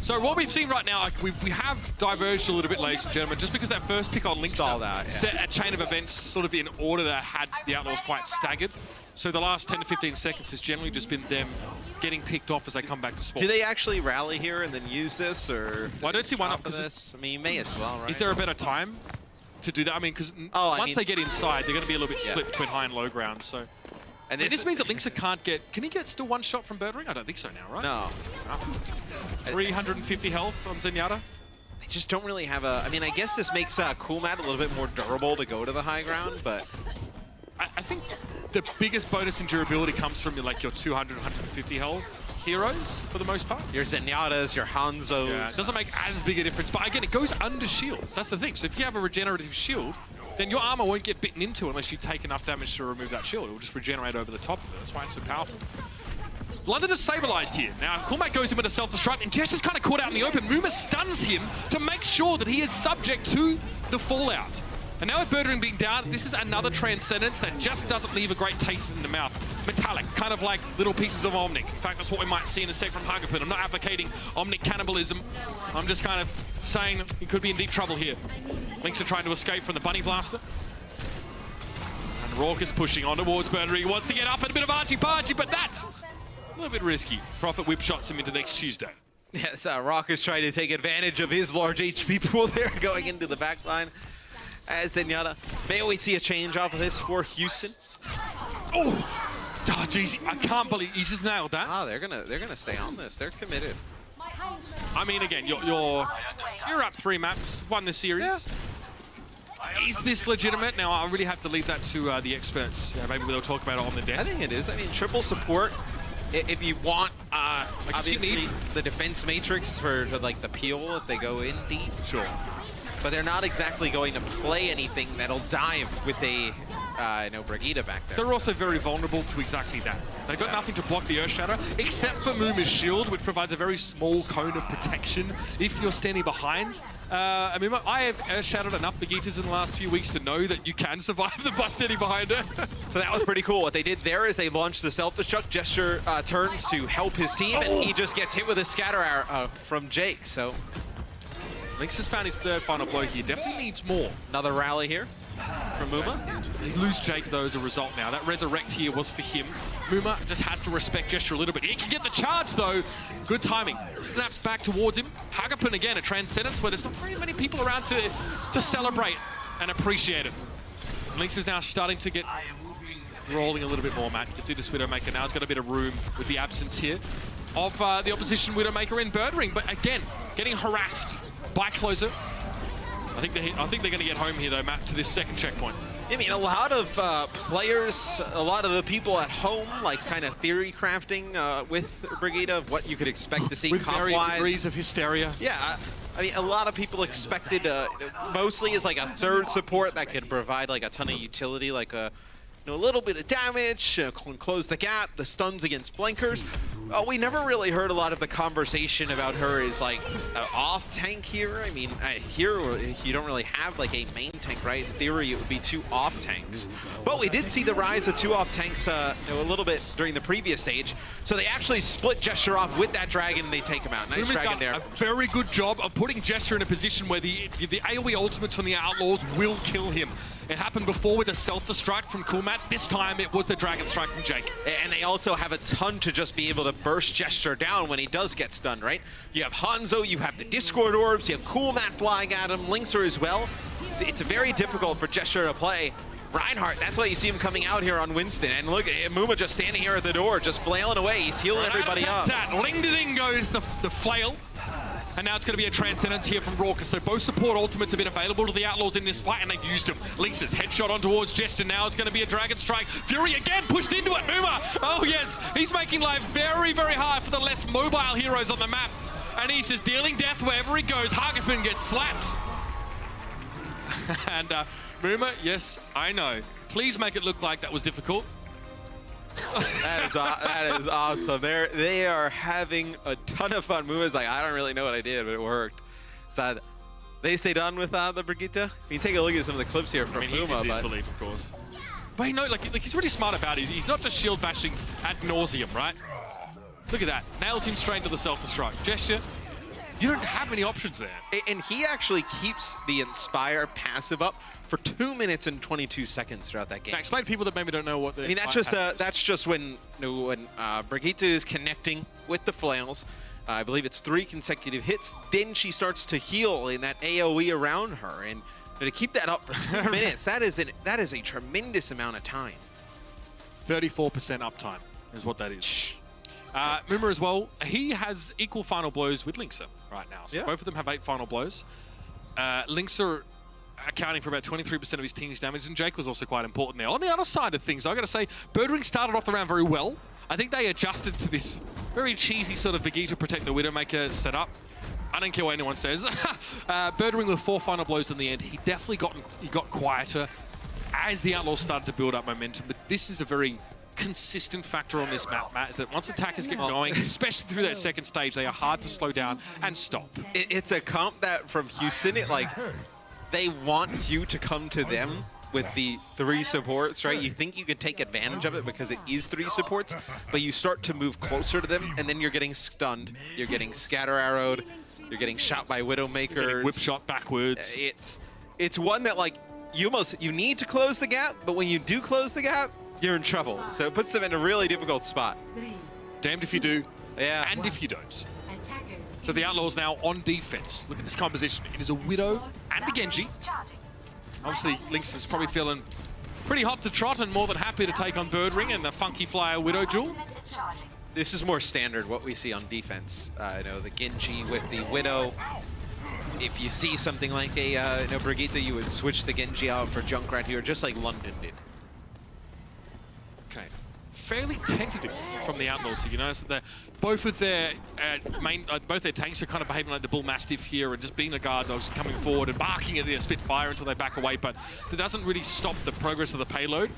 So what we've seen right now, we have diverged a little bit, ladies and gentlemen, just because that first pick on Lynx set a chain of events sort of in order that had the Outlaws quite staggered. So the last 10 to 15 seconds has generally just been them getting picked off as they come back to spawn. Do they actually rally here and then use this, or? Well, I don't see why not. This? I mean, you may as well, right? Is there a better time to do that? I mean, because once they get inside, they're going to be a little bit split between high and low ground. So, and this means that Lynxer can't get. Can he get still one shot from Birdring? I don't think so now, right? No. 350 health on Zenyatta. They just don't really have a. I mean, I guess this makes Cool Mat a little bit more durable to go to the high ground, but I think the biggest bonus in durability comes from like your 200, 150 health heroes for the most part. Your Zenyatas, your Hanzos. Yeah, it doesn't make as big a difference, but again, it goes under shields. That's the thing. So if you have a regenerative shield, then your armor won't get bitten into unless you take enough damage to remove that shield. It will just regenerate over the top of it. That's why it's so powerful. London has stabilized here. Now, Coolmat goes in with a self-destruct, and Jester's kind of caught out in the open. Muma stuns him to make sure that he is subject to the fallout. And now with Birdring being down, this is another Transcendence that just doesn't leave a great taste in the mouth. Metallic, kind of like little pieces of Omnic. In fact, that's what we might see in a sec from Hagapin. I'm not advocating Omnic cannibalism. I'm just kind of saying he could be in deep trouble here. Lynx are trying to escape from the Bunny Blaster. And Rourke is pushing on towards Birdring. He wants to get up and a bit of archy-parchy, but that's a little bit risky. Prophet whip shots him into next Tuesday. Yes, Rock is trying to take advantage of his large HP pool there going into the back line. As Zenyatta, may we see a change off of this for Houston? Oh jeez, I can't believe he's just nailed that. Ah, they're gonna stay on this. They're committed. I mean, again, you're up 3 maps, won the series. Yeah. Is this legitimate? Now, I really have to leave that to the experts. Maybe they'll talk about it on the desk. I think it is. I mean, triple support. If you want, obviously, the defense matrix for like the peel if they go in deep. Sure. But they're not exactly going to play anything that'll dive with a Brigitte back there. They're also very vulnerable to exactly that. They've got nothing to block the Earth Shatter, except for Muma's shield, which provides a very small cone of protection if you're standing behind. I mean, I have Earth Shattered enough Brigittes in the last few weeks to know that you can survive the bus standing behind her. So that was pretty cool. What they did there is they launched the self-destruct. Gesture turns to help his team, and he just gets hit with a scatter arrow from Jake. So Lynx has found his third final blow here. Definitely needs more. Another rally here from Muma. They lose Jake, though, as a result now. That resurrect here was for him. Muma just has to respect Gesture a little bit. He can get the charge, though. Good timing. Snaps back towards him. Hagapin again, a Transcendence where there's not very many people around to celebrate and appreciate it. Lynx is now starting to get rolling a little bit more, Matt. You can see this Widowmaker now has got a bit of room with the absence here of the opposition Widowmaker in Birdring. But again, getting harassed by Closer. I think they're going to get home here, though, Matt, to this second checkpoint. I mean, a lot of players, a lot of the people at home, like kind of theory crafting with Brigitte of what you could expect to see with comp-wise. varying degrees of hysteria. Yeah, I mean, a lot of people expected mostly as like a third support that could provide like a ton of utility, like a little bit of damage, close the gap, the stuns against flankers. We never really heard a lot of the conversation about her as like an off tank here. I mean, here you don't really have like a main tank, right? In theory, it would be 2 off tanks. But we did see the rise of 2 off tanks a little bit during the previous stage. So they actually split Gesture off with that dragon and they take him out. Nice dragon there. A very good job of putting Gesture in a position where the AoE ultimates from the Outlaws will kill him. It happened before with a self-destruct from Coolmat. This time it was the Dragon Strike from Jake. And they also have a ton to just be able to burst Gesture down when he does get stunned, right? You have Hanzo, you have the Discord Orbs, you have Coolmat flying at him, Lynxer as well. It's very difficult for Gesture to play. Reinhardt, that's why you see him coming out here on Winston. And look, Muma just standing here at the door, just flailing away. He's healing everybody up. Ling-da-ding goes the flail. And now it's going to be a Transcendence here from Raucus. So both support ultimates have been available to the Outlaws in this fight, and they've used them. Lynx's headshot on towards Gesture. Now it's going to be a Dragon Strike. Fury again pushed into it. Muma, oh yes, he's making life very, very hard for the less mobile heroes on the map. And he's just dealing death wherever he goes. Hagapin gets slapped. And Muma, yes, I know. Please make it look like that was difficult. That is awesome. They are having a ton of fun. Muma's like, I don't really know what I did, but it worked. So they stayed on with the Brigitte. I mean, take a look at some of the clips here from Muma. He's disbelief, of course. But you know, like he's really smart about it. He's not just shield bashing ad nauseum, right? Look at that. Nails him straight to the self-destruct. Gesture. You don't have many options there. And he actually keeps the Inspire passive up for 2 minutes and 22 seconds throughout that game. Now, explain to people that maybe don't know what the that's just when Brigitte is connecting with the flails. I believe it's 3 consecutive hits. Then she starts to heal in that AoE around her, and to keep that up for 2 minutes, that is a tremendous amount of time. 34% uptime is what that is. Muma as well, he has equal final blows with Lynxer right now. So both of them have 8 final blows. Lynxer accounting for about 23% of his team's damage, and Jake was also quite important there. On the other side of things, I got to say, Birdwing started off the round very well. I think they adjusted to this very cheesy sort of Brigitte protect the Widowmaker setup. I don't care what anyone says. Birdwing with 4 final blows in the end. He definitely got quieter as the Outlaws started to build up momentum, but this is a very consistent factor on this map, Matt, is that once attackers get going, especially through that second stage, they are hard to slow down and stop. It's a comp that from Houston, they want you to come to them with the 3 supports, right? You think you can take advantage of it because it is 3 supports, but you start to move closer to them, and then you're getting stunned, you're getting scatter arrowed, you're getting shot by Widowmakers. Whip shot backwards. It's one that you need to close the gap, but when you do close the gap, you're in trouble. So it puts them in a really difficult spot. Damned if you do, yeah, and if you don't. So the Outlaws now on defense. Look at this composition. It is a Widow and a Genji. Obviously, Lynx is probably feeling pretty hot to trot and more than happy to take on Birdwing and the Funky Flyer Widow duel. This is more standard what we see on defense. The Genji with the Widow. If you see something like a Brigitte, you would switch the Genji out for Junkrat here, just like London did. Okay, fairly tentative from the Outlaws. So you notice that both their tanks are kind of behaving like the Bull Mastiff here and just being the guard dogs coming forward and barking at their Spitfire until they back away, but that doesn't really stop the progress of the payload.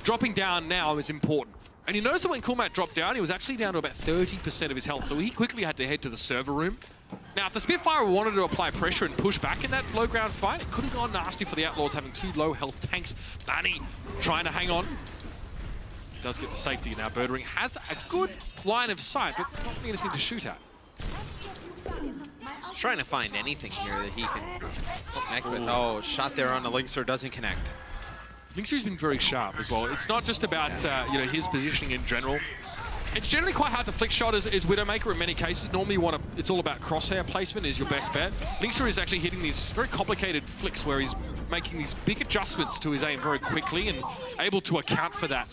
Dropping down now is important. And you notice that when Coolmat dropped down, he was actually down to about 30% of his health, so he quickly had to head to the server room. Now, if the Spitfire wanted to apply pressure and push back in that low ground fight, it could have gone nasty for the Outlaws having 2 low health tanks. Nani trying to hang on. Does get to safety now. Birdwing has a good line of sight, but not anything to shoot at. He's trying to find anything here that he can connect with. Oh, shot there on the Lynxer doesn't connect. Lynxer's been very sharp as well. It's not just about his positioning in general. It's generally quite hard to flick shot as Widowmaker in many cases. Normally it's all about crosshair placement is your best bet. Lynxer is actually hitting these very complicated flicks where he's making these big adjustments to his aim very quickly and able to account for that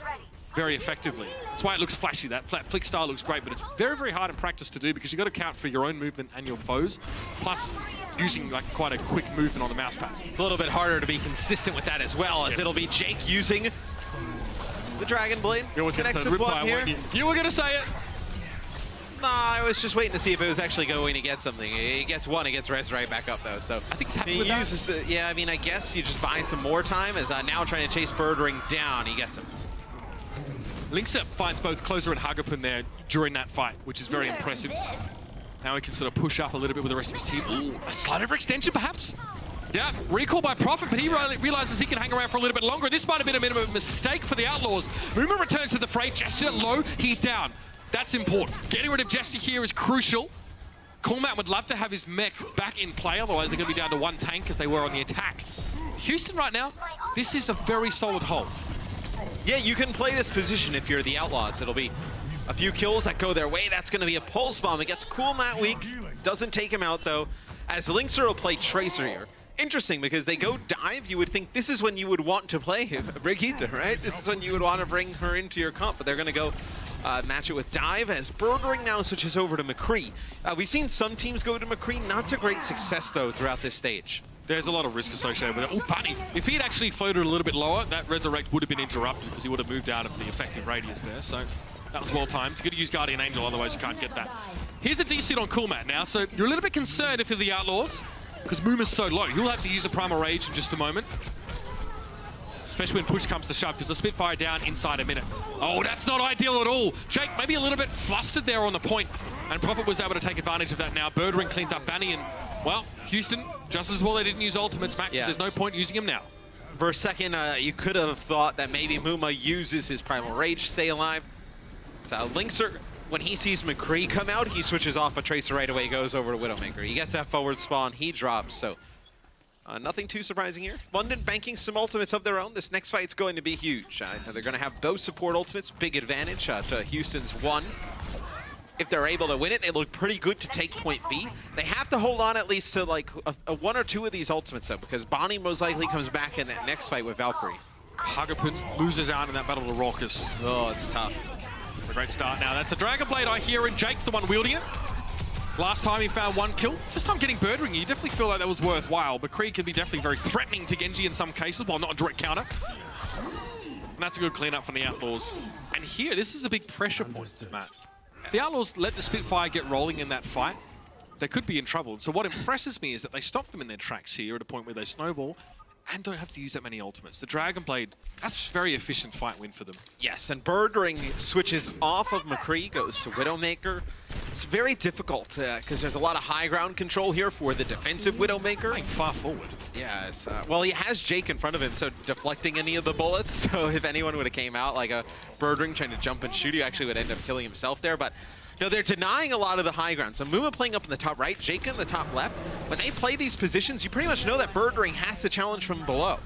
very effectively. That's why it looks flashy. That flat flick style looks great, but it's very, very hard in practice to do because you've got to account for your own movement and your foes, plus using quite a quick movement on the mouse pad. It's a little bit harder to be consistent with that as well, as it'll be Jake using the Dragon Blade. You were going to say it. Nah, I was just waiting to see if it was actually going to get something. He gets one, it gets res right back up though. So I think he's happy he with uses that. I mean, I guess you just buy some more time as now trying to chase Birdwing down. He gets him. Lynxer finds both Closer and Hagapin there during that fight, which is very impressive. Now he can sort of push up a little bit with the rest of his team. Ooh, a slight overextension perhaps? Yeah, recall by Prophet, but he realizes he can hang around for a little bit longer. This might have been a bit of a mistake for the Outlaws. Muma returns to the fray, Gesture low, he's down. That's important. Getting rid of Gesture here is crucial. Coolmat would love to have his mech back in play, otherwise they're going to be down to 1 tank as they were on the attack. Houston right now, this is a very solid hold. Yeah, you can play this position if you're the Outlaws. It'll be a few kills that go their way. That's going to be a pulse bomb. It gets Coolmat weak. Doesn't take him out, though, as Lynxer will play Tracer here. interesting because they go dive. You would think this is when you would want to play Brigitte, right? This is when you would want to bring her into your comp, but they're going to go match it with dive as Birdring now switches over to McCree. We've seen some teams go to McCree, not to great success though throughout this stage. There's a lot of risk associated with it. Oh, Bunny! If he had actually floated a little bit lower, that Resurrect would have been interrupted because he would have moved out of the effective radius there. So that was well timed. You're going to use Guardian Angel, otherwise you can't get that. Here's the D-Suit on Cool Mat now, so you're a little bit concerned if you're the Outlaws, because Mooma's so low. He'll have to use a Primal Rage in just a moment. Especially when push comes to shove, because the Spitfire down inside a minute. Oh, that's not ideal at all. Jake maybe a little bit flustered there on the point, and Prophet was able to take advantage of that now. Birdring cleans up Banny, and, well, Houston, just as well they didn't use ultimates, Mac. Yeah. There's no point using him now. For a second, you could have thought that maybe Mooma uses his Primal Rage to stay alive. So Linkser, when he sees McCree come out, he switches off a Tracer right away, goes over to Widowmaker. He gets that forward spawn, he drops, so nothing too surprising here. London banking some ultimates of their own. This next fight's going to be huge. They're going to have both support ultimates, big advantage to Houston's one. If they're able to win it, they look pretty good to take point B. They have to hold on at least to like a one or two of these ultimates though, because Bonnie most likely comes back in that next fight with Valkyrie. Hagapin loses out in that battle with Raucus. Oh, it's tough. A great start now. That's a Dragon Blade I hear, and Jake's the one wielding it. Last time he found one kill. This time getting Birdring, you definitely feel like that was worthwhile. But Krieg can be definitely very threatening to Genji in some cases, while not a direct counter. And that's a good cleanup from the Outlaws. And here, this is a big pressure point, Matt. If the Outlaws let the Spitfire get rolling in that fight, they could be in trouble. So what impresses me is that they stop them in their tracks here at a point where they snowball and don't have to use that many ultimates. The Dragon Blade, that's a very efficient fight win for them. Yes, and Birdring switches off of McCree, goes to Widowmaker. It's very difficult because there's a lot of high ground control here for the defensive Widowmaker. Playing far forward. Yeah, well, he has Jake in front of him, so deflecting any of the bullets. So if anyone would have came out like a Birdring trying to jump and shoot, he actually would end up killing himself there. But no, they're denying a lot of the high ground. So Mooma playing up in the top right, Jake in the top left. When they play these positions, you pretty much know that Birdring has to challenge from below.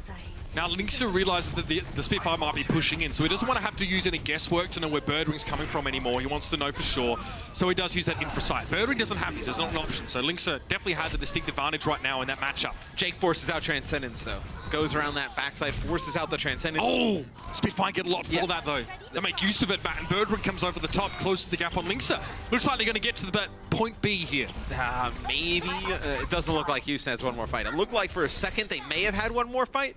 Now, Linkser realizes that the Spitfire might be pushing in, so he doesn't want to have to use any guesswork to know where Birdring's coming from anymore. He wants to know for sure, so he does use that infra sight. Birdring doesn't have his, there's not an option, so Linkser definitely has a distinct advantage right now in that matchup. Jake forces out Transcendence, though. Goes around that backside, forces out the Transcendence. Oh! Spitfire get a lot for that, though. They make use of it, Matt, and Birdring comes over the top, closes the gap on Linkser. Looks like they're going to get to the point B here. Maybe. It doesn't look like Houston has one more fight. It looked like for a second they may have had one more fight,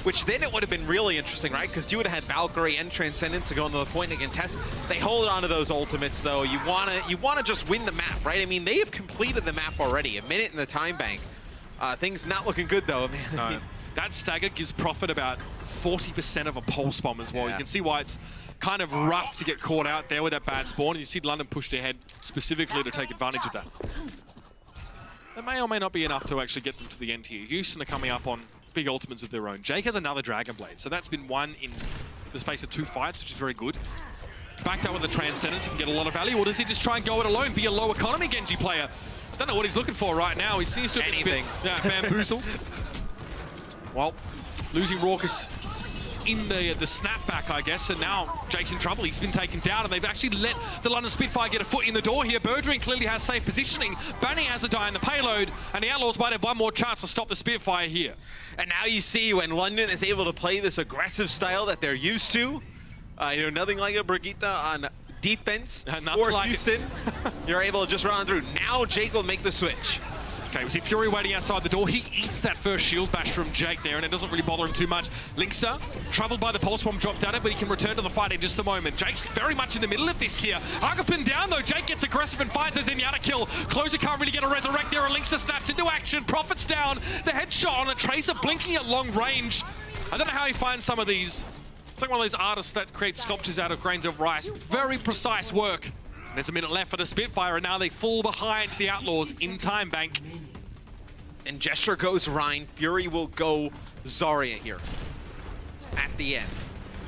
which then it would have been really interesting, right? Because you would have had Valkyrie and Transcendence to go into the point and contest. They hold on to those ultimates, though. You wanna just win the map, right? I mean, they have completed the map already. A minute in the time bank. Things not looking good, though, man. No. That stagger gives Prophet about 40% of a pulse bomb as well. Yeah. You can see why it's kind of rough to get caught out there with that bad spawn. And you see London pushed ahead specifically to take advantage of that. That may or may not be enough to actually get them to the end here. Houston are coming up on big ultimates of their own. Jake has another Dragon Blade, so that's been one in the space of 2 fights, which is very good. Backed up with the Transcendence, he can get a lot of value, or does he just try and go it alone, be a low economy Genji player? Don't know what he's looking for right now. He seems to have been bamboozled. Well, losing Raucus in the snapback, I guess, and now Jake's in trouble. He's been taken down, and they've actually let the London Spitfire get a foot in the door here. Birdring clearly has safe positioning. Banny has to die in the payload, and the Outlaws might have one more chance to stop the Spitfire here. And now you see when London is able to play this aggressive style that they're used to. Nothing like a Brigitte on defense or like Houston. You're able to just run through. Now Jake will make the switch. Okay, we see Fury waiting outside the door. He eats that first shield bash from Jake there, and it doesn't really bother him too much. Linkser, troubled by the pulse bomb, dropped at it, but he can return to the fight in just a moment. Jake's very much in the middle of this here. Hagapin down, though. Jake gets aggressive and finds a Zenyatta kill. Closer can't really get a resurrect there, and Linkser snaps into action. Prophet's down. The headshot on a Tracer blinking at long range. I don't know how he finds some of these. It's like one of those artists that creates sculptures out of grains of rice. Very precise work. There's a minute left for the Spitfire, and now they fall behind the Outlaws in time bank. And Gesture goes Rhine. Fury will go Zarya here at the end.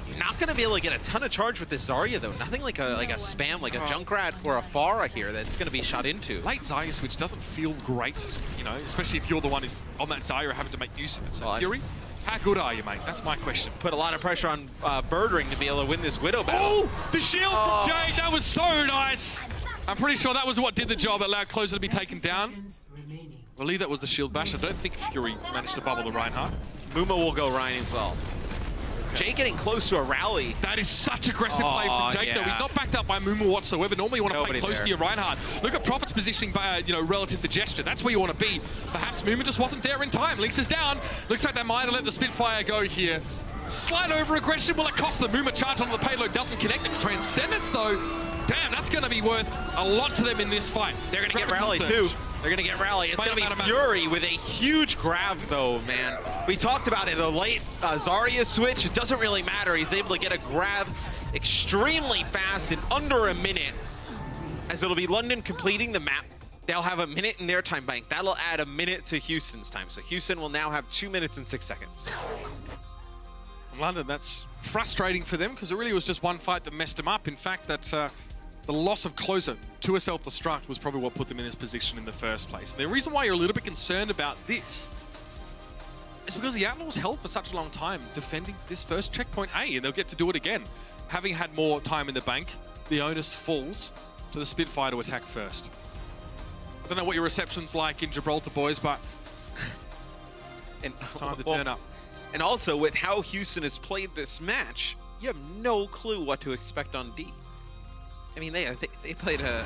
You're not going to be able to get a ton of charge with this Zarya, though. Nothing like a spam, like a Junkrat or a Pharah here that's going to be shot into. Late Zarya switch doesn't feel great, you know, especially if you're the one who's on that Zarya having to make use of it. So, Fury, how good are you, mate? That's my question. Put a lot of pressure on Birdring to be able to win this Widow battle. Oh, the shield from Jade, that was so nice. I'm pretty sure that was what did the job. It allowed Closer to be taken down. believe that was the shield bash. I don't think Fury managed to bubble the Reinhardt. Muma will go Ryan as well. Jake getting close to a rally. That is such aggressive play from Jake, though. He's not backed up by Muma whatsoever. Normally you want to play close to your Reinhardt. Look at Prophet's positioning, relative to Gesture. That's where you want to be. Perhaps Muma just wasn't there in time. Lynx is down. Looks like they might have let the Spitfire go here. Slight over aggression. Will it cost the Muma charge onto the payload? Doesn't connect. The Transcendence, though. Damn, that's going to be worth a lot to them in this fight. They're going to get Rally, too. They're going to get Rally. It's going to be Fury with a huge grab, though, man. We talked about it, the late Zarya switch. It doesn't really matter. He's able to get a grab extremely fast in under a minute. As it'll be London completing the map. They'll have a minute in their time bank. That'll add a minute to Houston's time. So Houston will now have 2 minutes and 6 seconds. London, that's frustrating for them because it really was just one fight that messed them up. In fact, the loss of closer to a self-destruct was probably what put them in this position in the first place. And the reason why you're a little bit concerned about this is because the Outlaws held for such a long time defending this first checkpoint A, and they'll get to do it again. Having had more time in the bank, the onus falls to the Spitfire to attack first. I don't know what your reception's like in Gibraltar, boys, but it's time to turn up. And also, with how Houston has played this match, you have no clue what to expect on D. I mean, they played a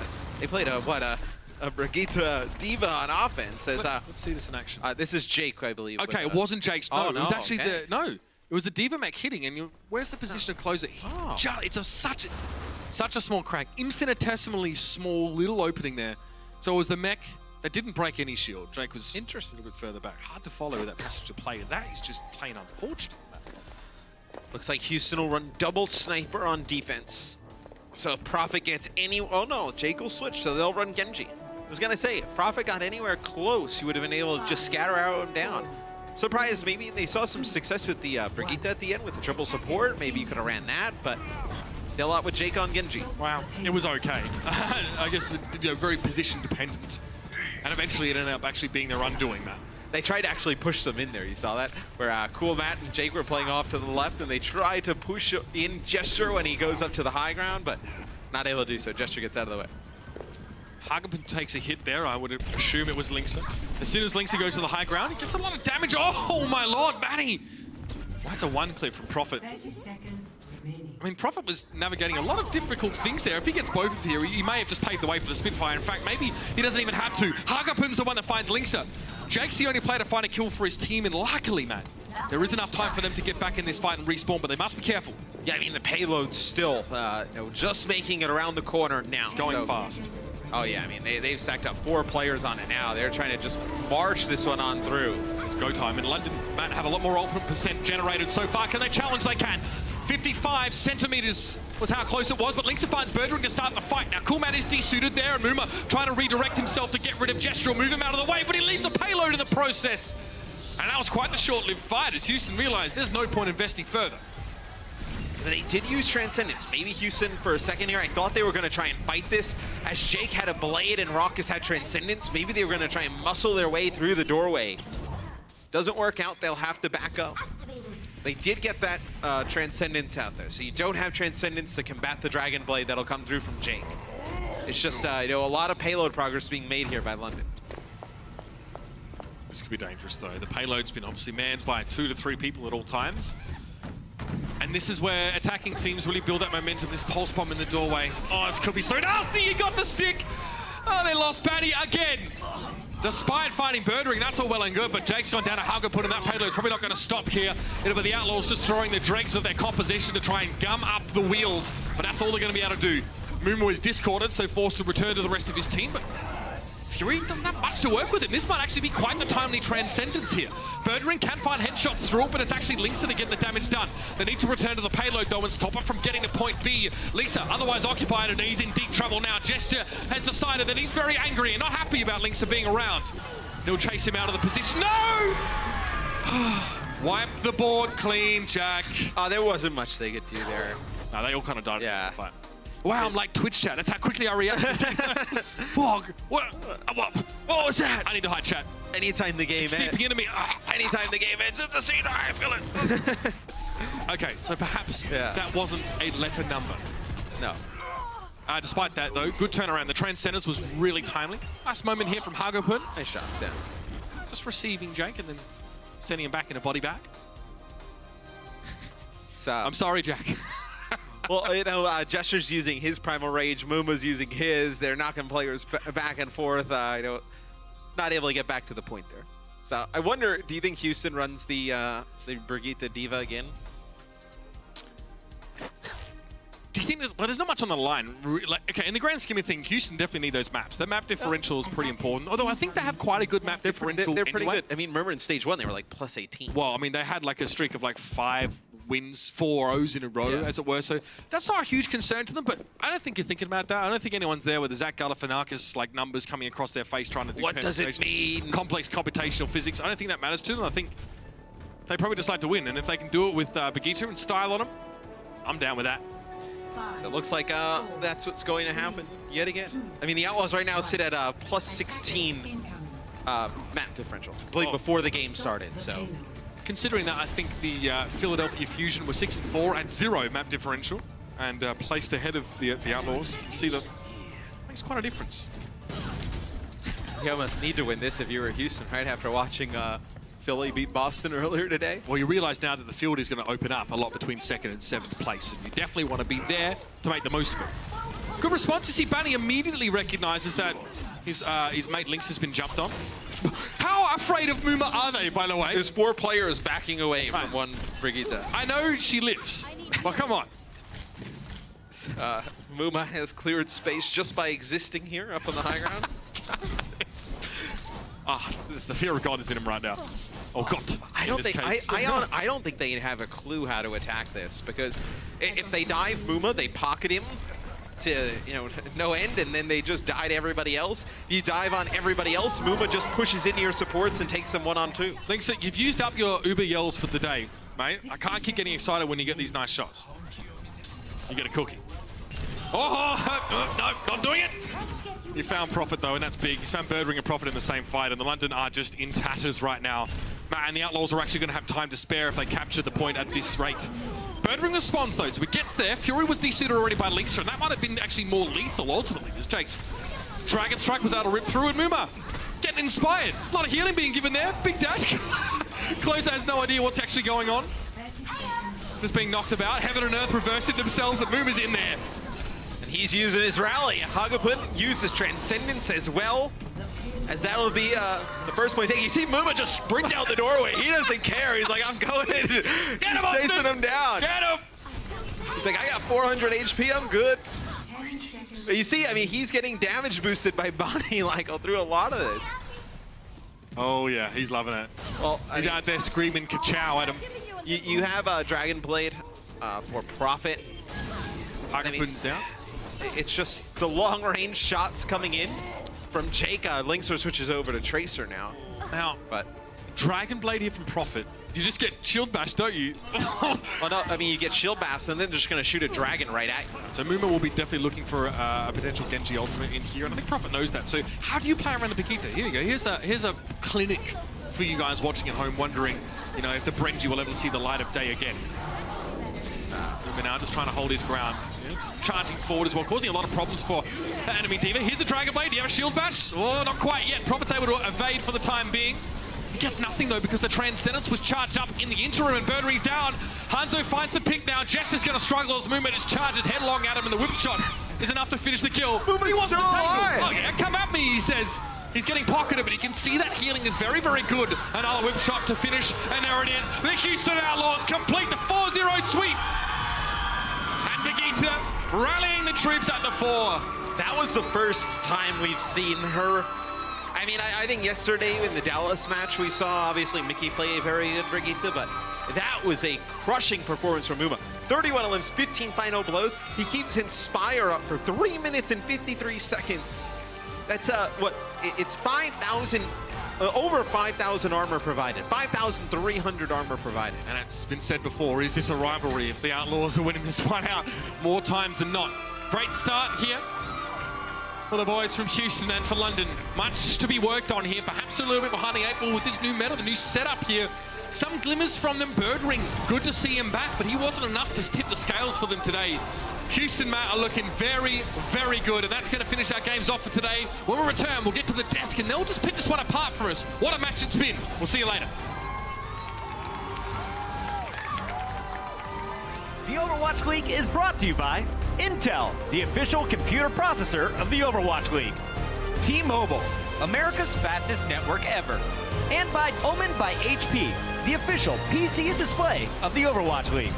Brigitte Diva on offense. Let's see this in action. This is Jake, I believe. Okay, it wasn't Jake's. No, it was actually it was the Diva mech hitting. And where's the position of closer? It's such a small crack, infinitesimally small little opening there. So it was the mech that didn't break any shield. Jake was interested a bit further back. Hard to follow with that passage of play. That is just plain unfortunate. Looks like Houston will run double sniper on defense. So if Prophet gets oh no, Jake will switch, so they'll run Genji. I was gonna say, if Prophet got anywhere close, he would have been able to just scatter out him down. Surprised, maybe they saw some success with the Brigitte at the end with the triple support. Maybe you could have ran that, but they'll out with Jake on Genji. Wow, it was okay. I guess very position dependent. And eventually it ended up actually being their undoing that. They tried to actually push them in there, you saw that? Where Cool Matt and Jake were playing off to the left, and they tried to push in Gesture when he goes up to the high ground, but not able to do so. Gesture gets out of the way. Hagenpin takes a hit there. I would assume it was Linksa. As soon as Linksa goes to the high ground, he gets a lot of damage. Oh my lord, Manny! That's a one clip from Prophet. 30 seconds remaining. I mean, Prophet was navigating a lot of difficult things there. If he gets both of here, he may have just paved the way for the Spitfire. In fact, maybe he doesn't even have to. Hagenpin's the one that finds Linksa. Jake's the only player to find a kill for his team, and luckily, man, there is enough time for them to get back in this fight and respawn, but they must be careful. Yeah, I mean, the payload's still just making it around the corner now. It's going fast. Oh yeah, I mean, they've stacked up 4 players on it now. They're trying to just march this one on through. It's go time. In London, man, have a lot more ultimate percent generated so far. Can they challenge? They can. 55 centimeters was how close it was, but Linksa finds Birdring to start the fight. Now, Coolmat is desuited there, and Muma trying to redirect himself to get rid of Gesture or move him out of the way, but he leaves the payload in the process. And that was quite the short-lived fight as Houston realized there's no point investing further. They did use Transcendence. Maybe Houston, for a second here, I thought they were going to try and fight this. As Jake had a Blade and Raucus had Transcendence, maybe they were going to try and muscle their way through the doorway. Doesn't work out, they'll have to back up. They did get that Transcendence out there, so you don't have Transcendence to combat the Dragon Blade that'll come through from Jake. It's just, a lot of payload progress being made here by London. This could be dangerous, though. The payload's been obviously manned by 2 to 3 people at all times. And this is where attacking teams really build that momentum. This pulse bomb in the doorway. Oh, this could be so nasty. He got the stick. Oh, they lost Batty again. Despite finding Birdring, that's all well and good, but Jake's gone down to Hauger, putting that payload. Probably not going to stop here. It'll be the Outlaws just throwing the dregs of their composition to try and gum up the wheels, but that's all they're going to be able to do. Mumu is discorded, so forced to return to the rest of his team, but Fury doesn't have much to work with it. This might actually be quite the timely Transcendence here. Birdring can find headshots through it, but it's actually Linksa to get the damage done. They need to return to the payload, though, and stop it from getting to point B. Linksa, otherwise occupied, and he's in deep trouble now. Gesture has decided that he's very angry and not happy about Linksa being around. They'll chase him out of the position. No! Wipe the board clean, Jack. There wasn't much they could do there. No, they all kind of died. Yeah. Wow, I'm like Twitch chat. That's how quickly I react. What was that? I need to hide chat. Anytime the game ends. Sleeping into me. Anytime the game ends, it's the scene. I feel it. Okay, so perhaps that wasn't a letter number. No. Despite that, though, good turnaround. The Transcendence was really timely. Nice moment here from Hagopun. Nice shots, yeah. Just receiving Jake and then sending him back in a body bag. So, I'm sorry, Jack. well, you know, Jester's using his Primal Rage, Muma's using his. They're knocking players back and forth. You know, not able to get back to the point there. So I wonder, do you think Houston runs the Brigitte D.Va again? Do you think there's not much on the line? Like, okay, in the grand scheme of things, Houston definitely need those maps. Their map differential is pretty important. Although I think they have quite a good map differential. They're pretty anyway. good. I mean, remember in stage 1 they were like plus 18. Well, I mean, they had like a streak of like 5 wins, 4 O's in a row, as it were. So that's not a huge concern to them. But I don't think you're thinking about that. I don't think anyone's there with the Zach Galifianakis like numbers coming across their face trying to do what does it mean? Complex computational physics. I don't think that matters to them. I think they probably just like to win. And if they can do it with Brigitte and style on them, I'm down with that. So it looks like that's what's going to happen yet again. I mean, the Outlaws right now sit at plus 16 map differential, I believe, before the game started. So, considering that, I think the Philadelphia Fusion was 6-4 and 0 map differential, and placed ahead of the Outlaws. See, that makes quite a difference. You almost need to win this if you were Houston, right? After watching Philly beat Boston earlier today. Well, you realize now that the field is going to open up a lot between 2nd and 7th place, and you definitely want to be there to make the most of it. Good response. You see, Banny immediately recognizes that his mate Lynx has been jumped on. How afraid of Muma are they, by the way? There's 4 players backing away from one Brigitte. I know she lives. Well, come on. Muma has cleared space just by existing here up on the high ground. The fear of God is in him right now. Oh God! I don't think they have a clue how to attack this, because if they dive Muma, they pocket him to no end, and then they just die to everybody else. If you dive on everybody else, Muma just pushes into your supports and takes them 1-on-2. Lynx, you've used up your Uber yells for the day, mate. I can't keep getting excited when you get these nice shots. You get a cookie. Oh, no, not doing it. He found Prophet, though, and that's big. He's found Birdring and Prophet in the same fight, and the London are just in tatters right now. Man, the Outlaws are actually going to have time to spare if they capture the point at this rate. Birdring responds, though, so he gets there. Fury was desuited already by Lynx, and that might have been actually more lethal, ultimately, as Jake's Dragon Strike was able to rip through, and Muma getting inspired. A lot of healing being given there. Big dash. Closer has no idea what's actually going on. Just being knocked about. Heaven and Earth reversing themselves, and Muma's in there. He's using his rally. Hagopun uses Transcendence as well, as that'll be the first place. You see Muma just sprint out the doorway. He doesn't care. He's like, I'm going. Get him, He's chasing him down. Get him! He's like, I got 400 HP. I'm good. But you see, I mean, he's getting damage boosted by Bonnie like through a lot of this. Oh yeah, he's loving it. Well, he's out there screaming ka-chow at him. You have Dragon Blade for Prophet. Hagopun's down. It's just the long-range shots coming in from Jake. Linkster switches over to Tracer now. But Dragon Blade here from Prophet. You just get shield bash, don't you? Well, no, I mean, you get shield bash, and then they're just going to shoot a dragon right at you. So Muma will be definitely looking for a potential Genji ultimate in here, and I think Prophet knows that. So how do you play around the Brigitte? Here you go. Here's a clinic for you guys watching at home, wondering, if the Brenji will ever see the light of day again. Muma now just trying to hold his ground. Charging forward as well, causing a lot of problems for the enemy D.Va. Here's the Dragon Blade. Do you have a shield bash? Oh, not quite yet. Prophet's able to evade for the time being. He gets nothing, though, because the Transcendence was charged up in the interim, and Birdring's down. Hanzo finds the pick now. Jester's going to struggle as Muma just charges headlong at him, and the whip shot is enough to finish the kill. He wants to tangle. Oh, yeah, come at me, he says. He's getting pocketed, but he can see that healing is very, very good. Another whip shot to finish, and there it is. The Houston Outlaws complete the 4-0 sweep. And Brigitte rallying the troops at the 4. That was the first time we've seen her. I mean, I think yesterday in the Dallas match we saw, obviously, Mickey play a very good Brigitte, but that was a crushing performance from Muma. 31 limbs, 15 final blows. He keeps Inspire up for 3 minutes and 53 seconds. That's, it's 5,000, over 5,000 armor provided, 5,300 armor provided. And it's been said before, is this a rivalry if the Outlaws are winning this one out more times than not? Great start here for the boys from Houston and for London. Much to be worked on here, perhaps a little bit behind the 8 ball with this new meta, the new setup here some glimmers from them. Birdring, good to see him back, but he wasn't enough to tip the scales for them today. Houston, Matt, are looking very, very good, and that's going to finish our games off for today. When we return, we'll get to the desk, and they'll just pick this one apart for us. What a match it's been. We'll see you later. The Overwatch League is brought to you by Intel, the official computer processor of the Overwatch League. T-Mobile, America's fastest network ever. And by Omen by HP, the official PC and display of the Overwatch League.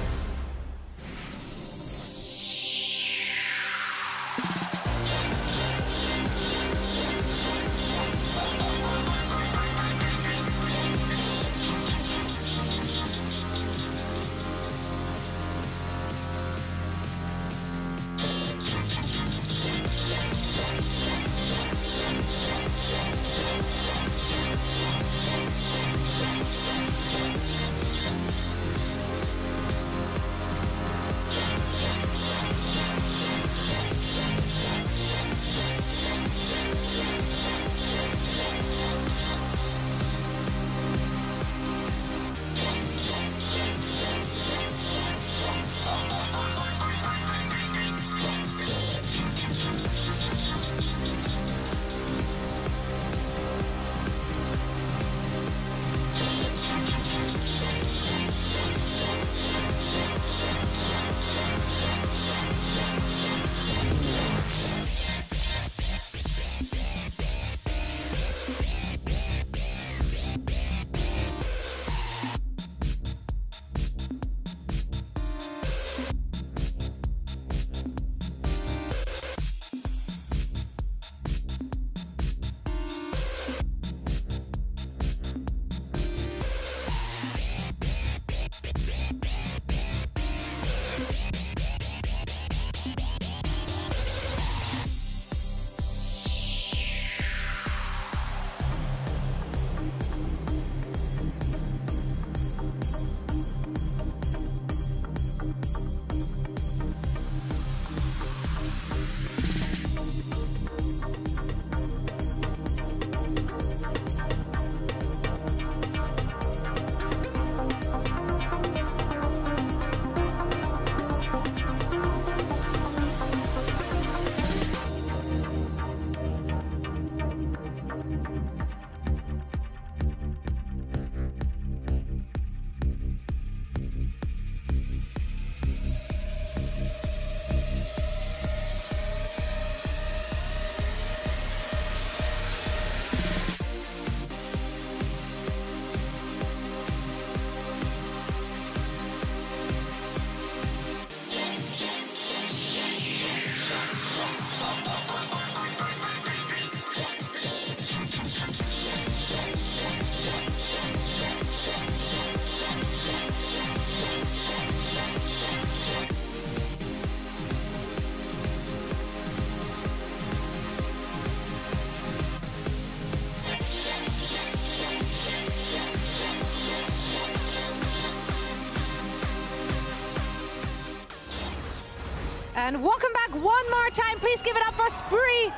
And welcome back one more time. Please give it up for Spree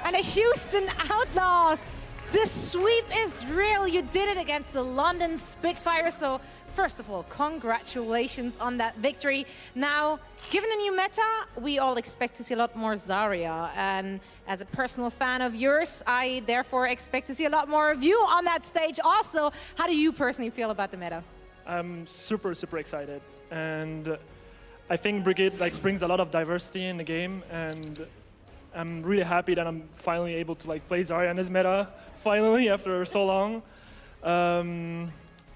and the Houston Outlaws. The sweep is real. You did it against the London Spitfire. So first of all, congratulations on that victory. Now, given the new meta, we all expect to see a lot more Zarya. And as a personal fan of yours, I therefore expect to see a lot more of you on that stage. Also, how do you personally feel about the meta? I'm super, super excited. And I think Brigade brings a lot of diversity in the game, and I'm really happy that I'm finally able to play Zarya in this meta, finally, after so long.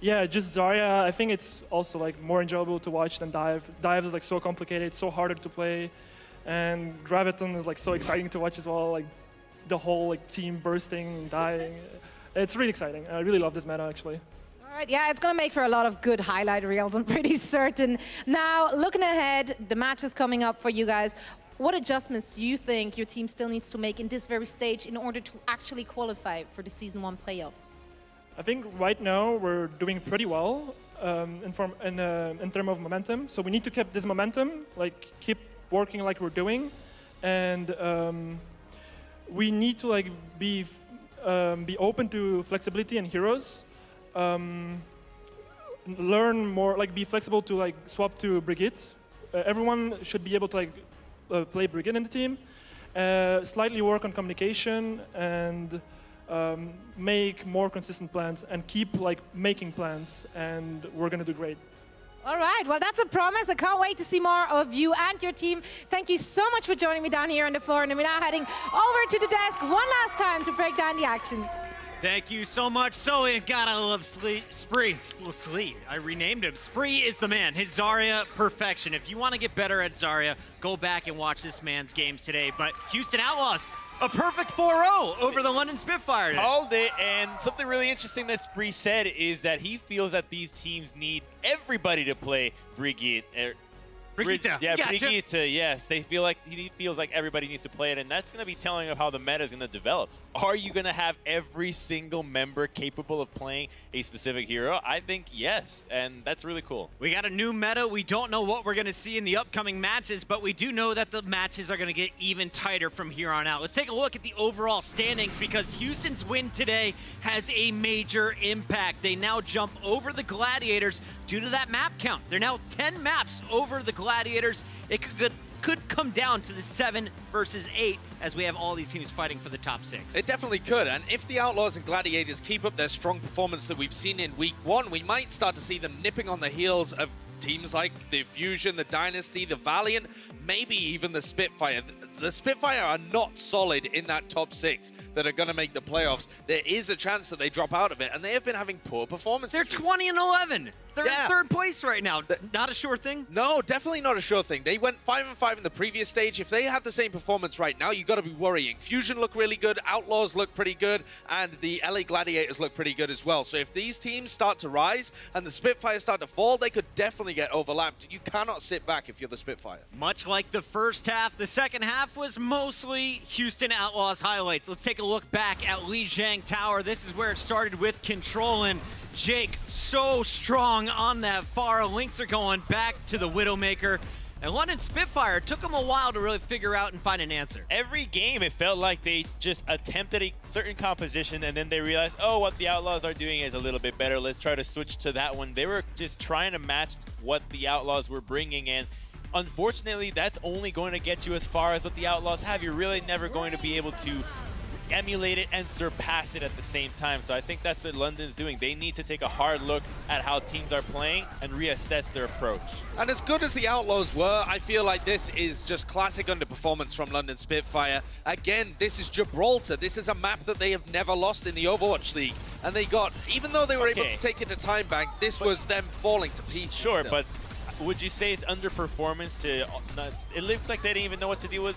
Yeah, just Zarya, I think it's also more enjoyable to watch than Dive. Dive is so complicated, so harder to play, and Graviton is so exciting to watch as well, the whole team bursting and dying. It's really exciting. I really love this meta, actually. All right, yeah, it's going to make for a lot of good highlight reels, I'm pretty certain. Now, looking ahead, the match is coming up for you guys. What adjustments do you think your team still needs to make in this very stage in order to actually qualify for the Season 1 playoffs? I think right now we're doing pretty well in terms of momentum. So we need to keep this momentum, keep working like we're doing, and we need to be open to flexibility and heroes. learn more, like be flexible to like swap to Brigitte. Everyone should be able to like play Brigitte in the team. Slightly work on communication and make more consistent plans and keep like making plans, and we're gonna do great. All right, well, that's a promise. I can't wait to see more of you and your team. Thank you so much for joining me down here on the floor, and we're now heading over to the desk one last time to break down the action. Thank you so much. So we gotta love Spree. I renamed him. Spree is the man. His Zarya perfection. If you want to get better at Zarya, go back and watch this man's games today. But Houston Outlaws, a perfect 4-0 over the London Spitfire. Called it, and something really interesting that Spree said is that he feels that these teams need everybody to play Brigitte. Brigitte. Yeah, Brigitte, yes. He feels like everybody needs to play it, and that's going to be telling of how the meta is going to develop. Are you going to have every single member capable of playing a specific hero? I think yes, and that's really cool. We got a new meta. We don't know what we're going to see in the upcoming matches, but we do know that the matches are going to get even tighter from here on out. Let's take a look at the overall standings, because Houston's win today has a major impact. They now jump over the Gladiators due to that map count. They're now 10 maps over the Gladiators. It could come down to the 7 versus 8 as we have all these teams fighting for the top 6. It definitely could, and if the Outlaws and Gladiators keep up their strong performance that we've seen in Week 1, we might start to see them nipping on the heels of teams like the Fusion, the Dynasty, the Valiant, maybe even the Spitfire. The Spitfire are not solid in that top 6 that are going to make the playoffs. There is a chance that they drop out of it, and they have been having poor performances. They're 20-11. They're in 3rd place right now. Not a sure thing? No, definitely not a sure thing. They went 5-5 in the previous stage. If they have the same performance right now, you got to be worrying. Fusion look really good, Outlaws look pretty good, and the LA Gladiators look pretty good as well. So if these teams start to rise and the Spitfires start to fall, they could definitely get overlapped. You cannot sit back if you're the Spitfire. Much like the first half, the second half was mostly Houston Outlaws highlights. Let's take a look back at Lijiang Tower. This is where it started with Control, and Jake so strong on that far. Lynx are going back to the Widowmaker. And London Spitfire took them a while to really figure out and find an answer. Every game, it felt like they just attempted a certain composition, and then they realized, oh, what the Outlaws are doing is a little bit better. Let's try to switch to that one. They were just trying to match what the Outlaws were bringing in. Unfortunately, that's only going to get you as far as what the Outlaws have. You're really never going to be able to emulate it and surpass it at the same time. So I think that's what London's doing. They need to take a hard look at how teams are playing and reassess their approach. And as good as the Outlaws were, I feel like this is just classic underperformance from London Spitfire. Again, this is Gibraltar. This is a map that they have never lost in the Overwatch League. And they got, even though they were able to take it to Time Bank, this was them falling to pieces. Sure, but would you say it's underperformance to, it looked like they didn't even know what to do with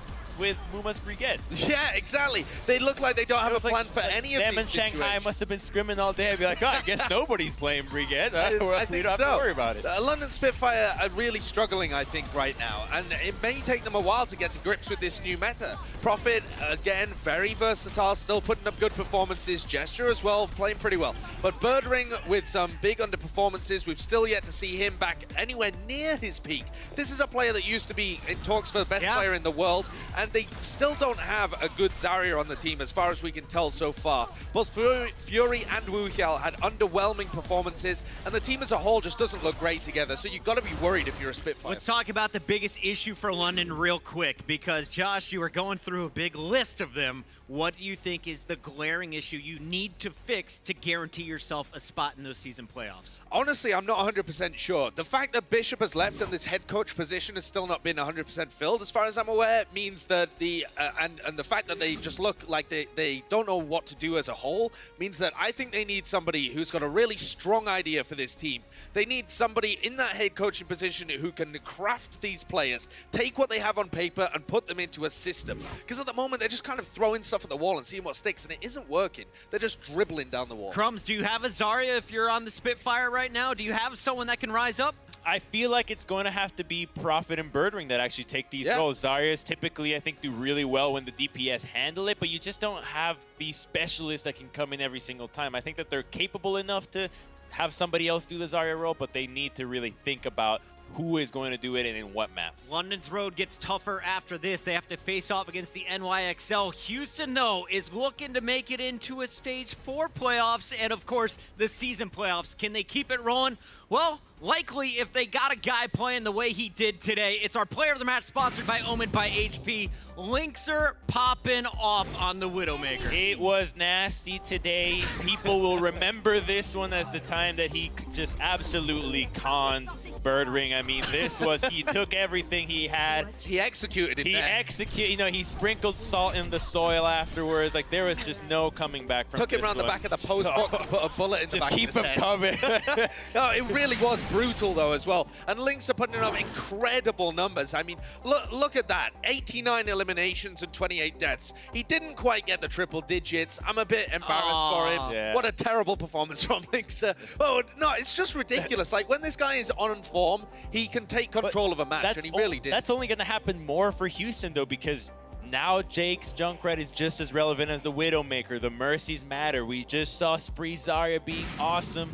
Muma's Brigade. Yeah, exactly. They look like they don't have a plan for any of these them in Shanghai must have been scrimming all day. I'd be like, oh, I guess nobody's playing Brigade. I We don't have to worry about it. London Spitfire are really struggling, I think, right now. And it may take them a while to get to grips with this new meta. Prophet, again, very versatile, still putting up good performances. Gesture as well, playing pretty well. But Birdring with some big underperformances. We've still yet to see him back anywhere near his peak. This is a player that used to be in talks for the best player in the world. And they still don't have a good Zarya on the team as far as we can tell so far. Both Fury and Wuxiao had underwhelming performances, and the team as a whole just doesn't look great together, so you've got to be worried if you're a Spitfire. Let's talk about the biggest issue for London real quick, because Josh, you were going through a big list of them. What do you think is the glaring issue you need to fix to guarantee yourself a spot in those season playoffs? Honestly, I'm not 100% sure. The fact that Bishop has left and this head coach position has still not been 100% filled, as far as I'm aware, means that the and the fact that they just look like they don't know what to do as a whole means that I think they need somebody who's got a really strong idea for this team. They need somebody in that head coaching position who can craft these players, take what they have on paper and put them into a system. Because at the moment, they're just kind of throwing stuff at the wall and seeing what sticks, and it isn't working. They're just dribbling down the wall. Crumbs, do you have a Zarya if you're on the Spitfire right now? Do you have someone that can rise up? I feel like it's going to have to be Prophet and Birdring that actually take these roles. Zaryas typically, I think, do really well when the DPS handle it, but you just don't have these specialists that can come in every single time. I think that they're capable enough to have somebody else do the Zarya role, but they need to really think about who is going to do it and in what maps. London's road gets tougher after this. They have to face off against the NYXL. Houston, though, is looking to make it into a Stage 4 playoffs and, of course, the season playoffs. Can they keep it rolling? Well, likely if they got a guy playing the way he did today. It's our player of the match sponsored by Omen by HP. Linkser popping off on the Widowmaker. It was nasty today. People will remember this one as the time that he just absolutely conned Birdring. I mean, this was, he took everything he had. He executed it. He executed, you know, he sprinkled salt in the soil afterwards. Like, there was just no coming back from Took him this around the one. back of the post box and put a bullet in the Just back keep of his him head. coming. No, it really was brutal, though, as well. And Lynx are putting up incredible numbers. I mean, look at that. 89 eliminations and 28 deaths. He didn't quite get the triple digits. I'm a bit embarrassed for him. Yeah. What a terrible performance from Lynx. Oh, no, it's just ridiculous. Like, when this guy is on form, he can take control of a match, and he really did. That's only going to happen more for Houston, though, because now Jake's Junkrat is just as relevant as the Widowmaker. The Mercies matter. We just saw Spree Zarya being awesome.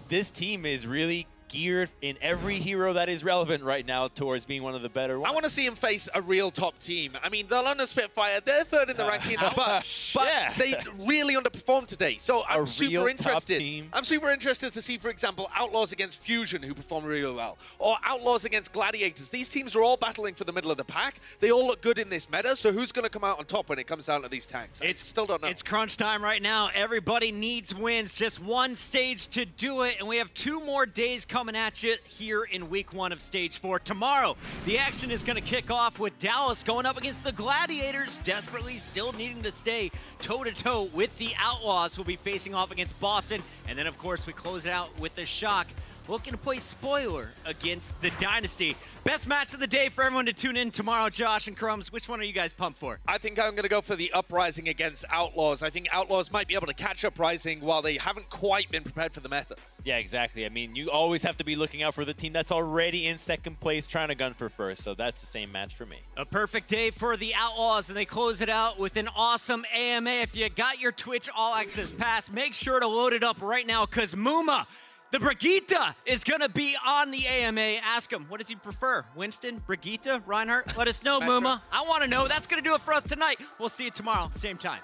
This team is really geared in every hero that is relevant right now towards being one of the better ones. I want to see him face a real top team. I mean, the London Spitfire, they're third in the ranking, but yeah. they really underperformed today. So I'm super real top interested. team. I'm super interested to see, for example, Outlaws against Fusion, who performed really well, or Outlaws against Gladiators. These teams are all battling for the middle of the pack. They all look good in this meta, so who's going to come out on top when it comes down to these tanks? I still don't know. It's crunch time right now. Everybody needs wins. Just one stage to do it, and we have 2 more days coming at you here in week 1 of Stage 4. Tomorrow, the action is going to kick off with Dallas going up against the Gladiators, desperately still needing to stay toe-to-toe with the Outlaws, who will be facing off against Boston. And then, of course, we close it out with the Shock, looking to play spoiler against the Dynasty. Best match of the day for everyone to tune in tomorrow. Josh and Crumbs, which one are you guys pumped for? I think I'm going to go for the Uprising against Outlaws. I think Outlaws might be able to catch Uprising while they haven't quite been prepared for the meta. Yeah, exactly. I mean, you always have to be looking out for the team that's already in second place trying to gun for first, so that's the same match for me. A perfect day for the Outlaws, and they close it out with an awesome AMA. If you got your Twitch All Access Pass, make sure to load it up right now, because Muma, the Brigitte, is going to be on the AMA. Ask him, what does he prefer? Winston, Brigitte, Reinhardt? Let us know, Muma. I want to know. That's going to do it for us tonight. We'll see you tomorrow, same time.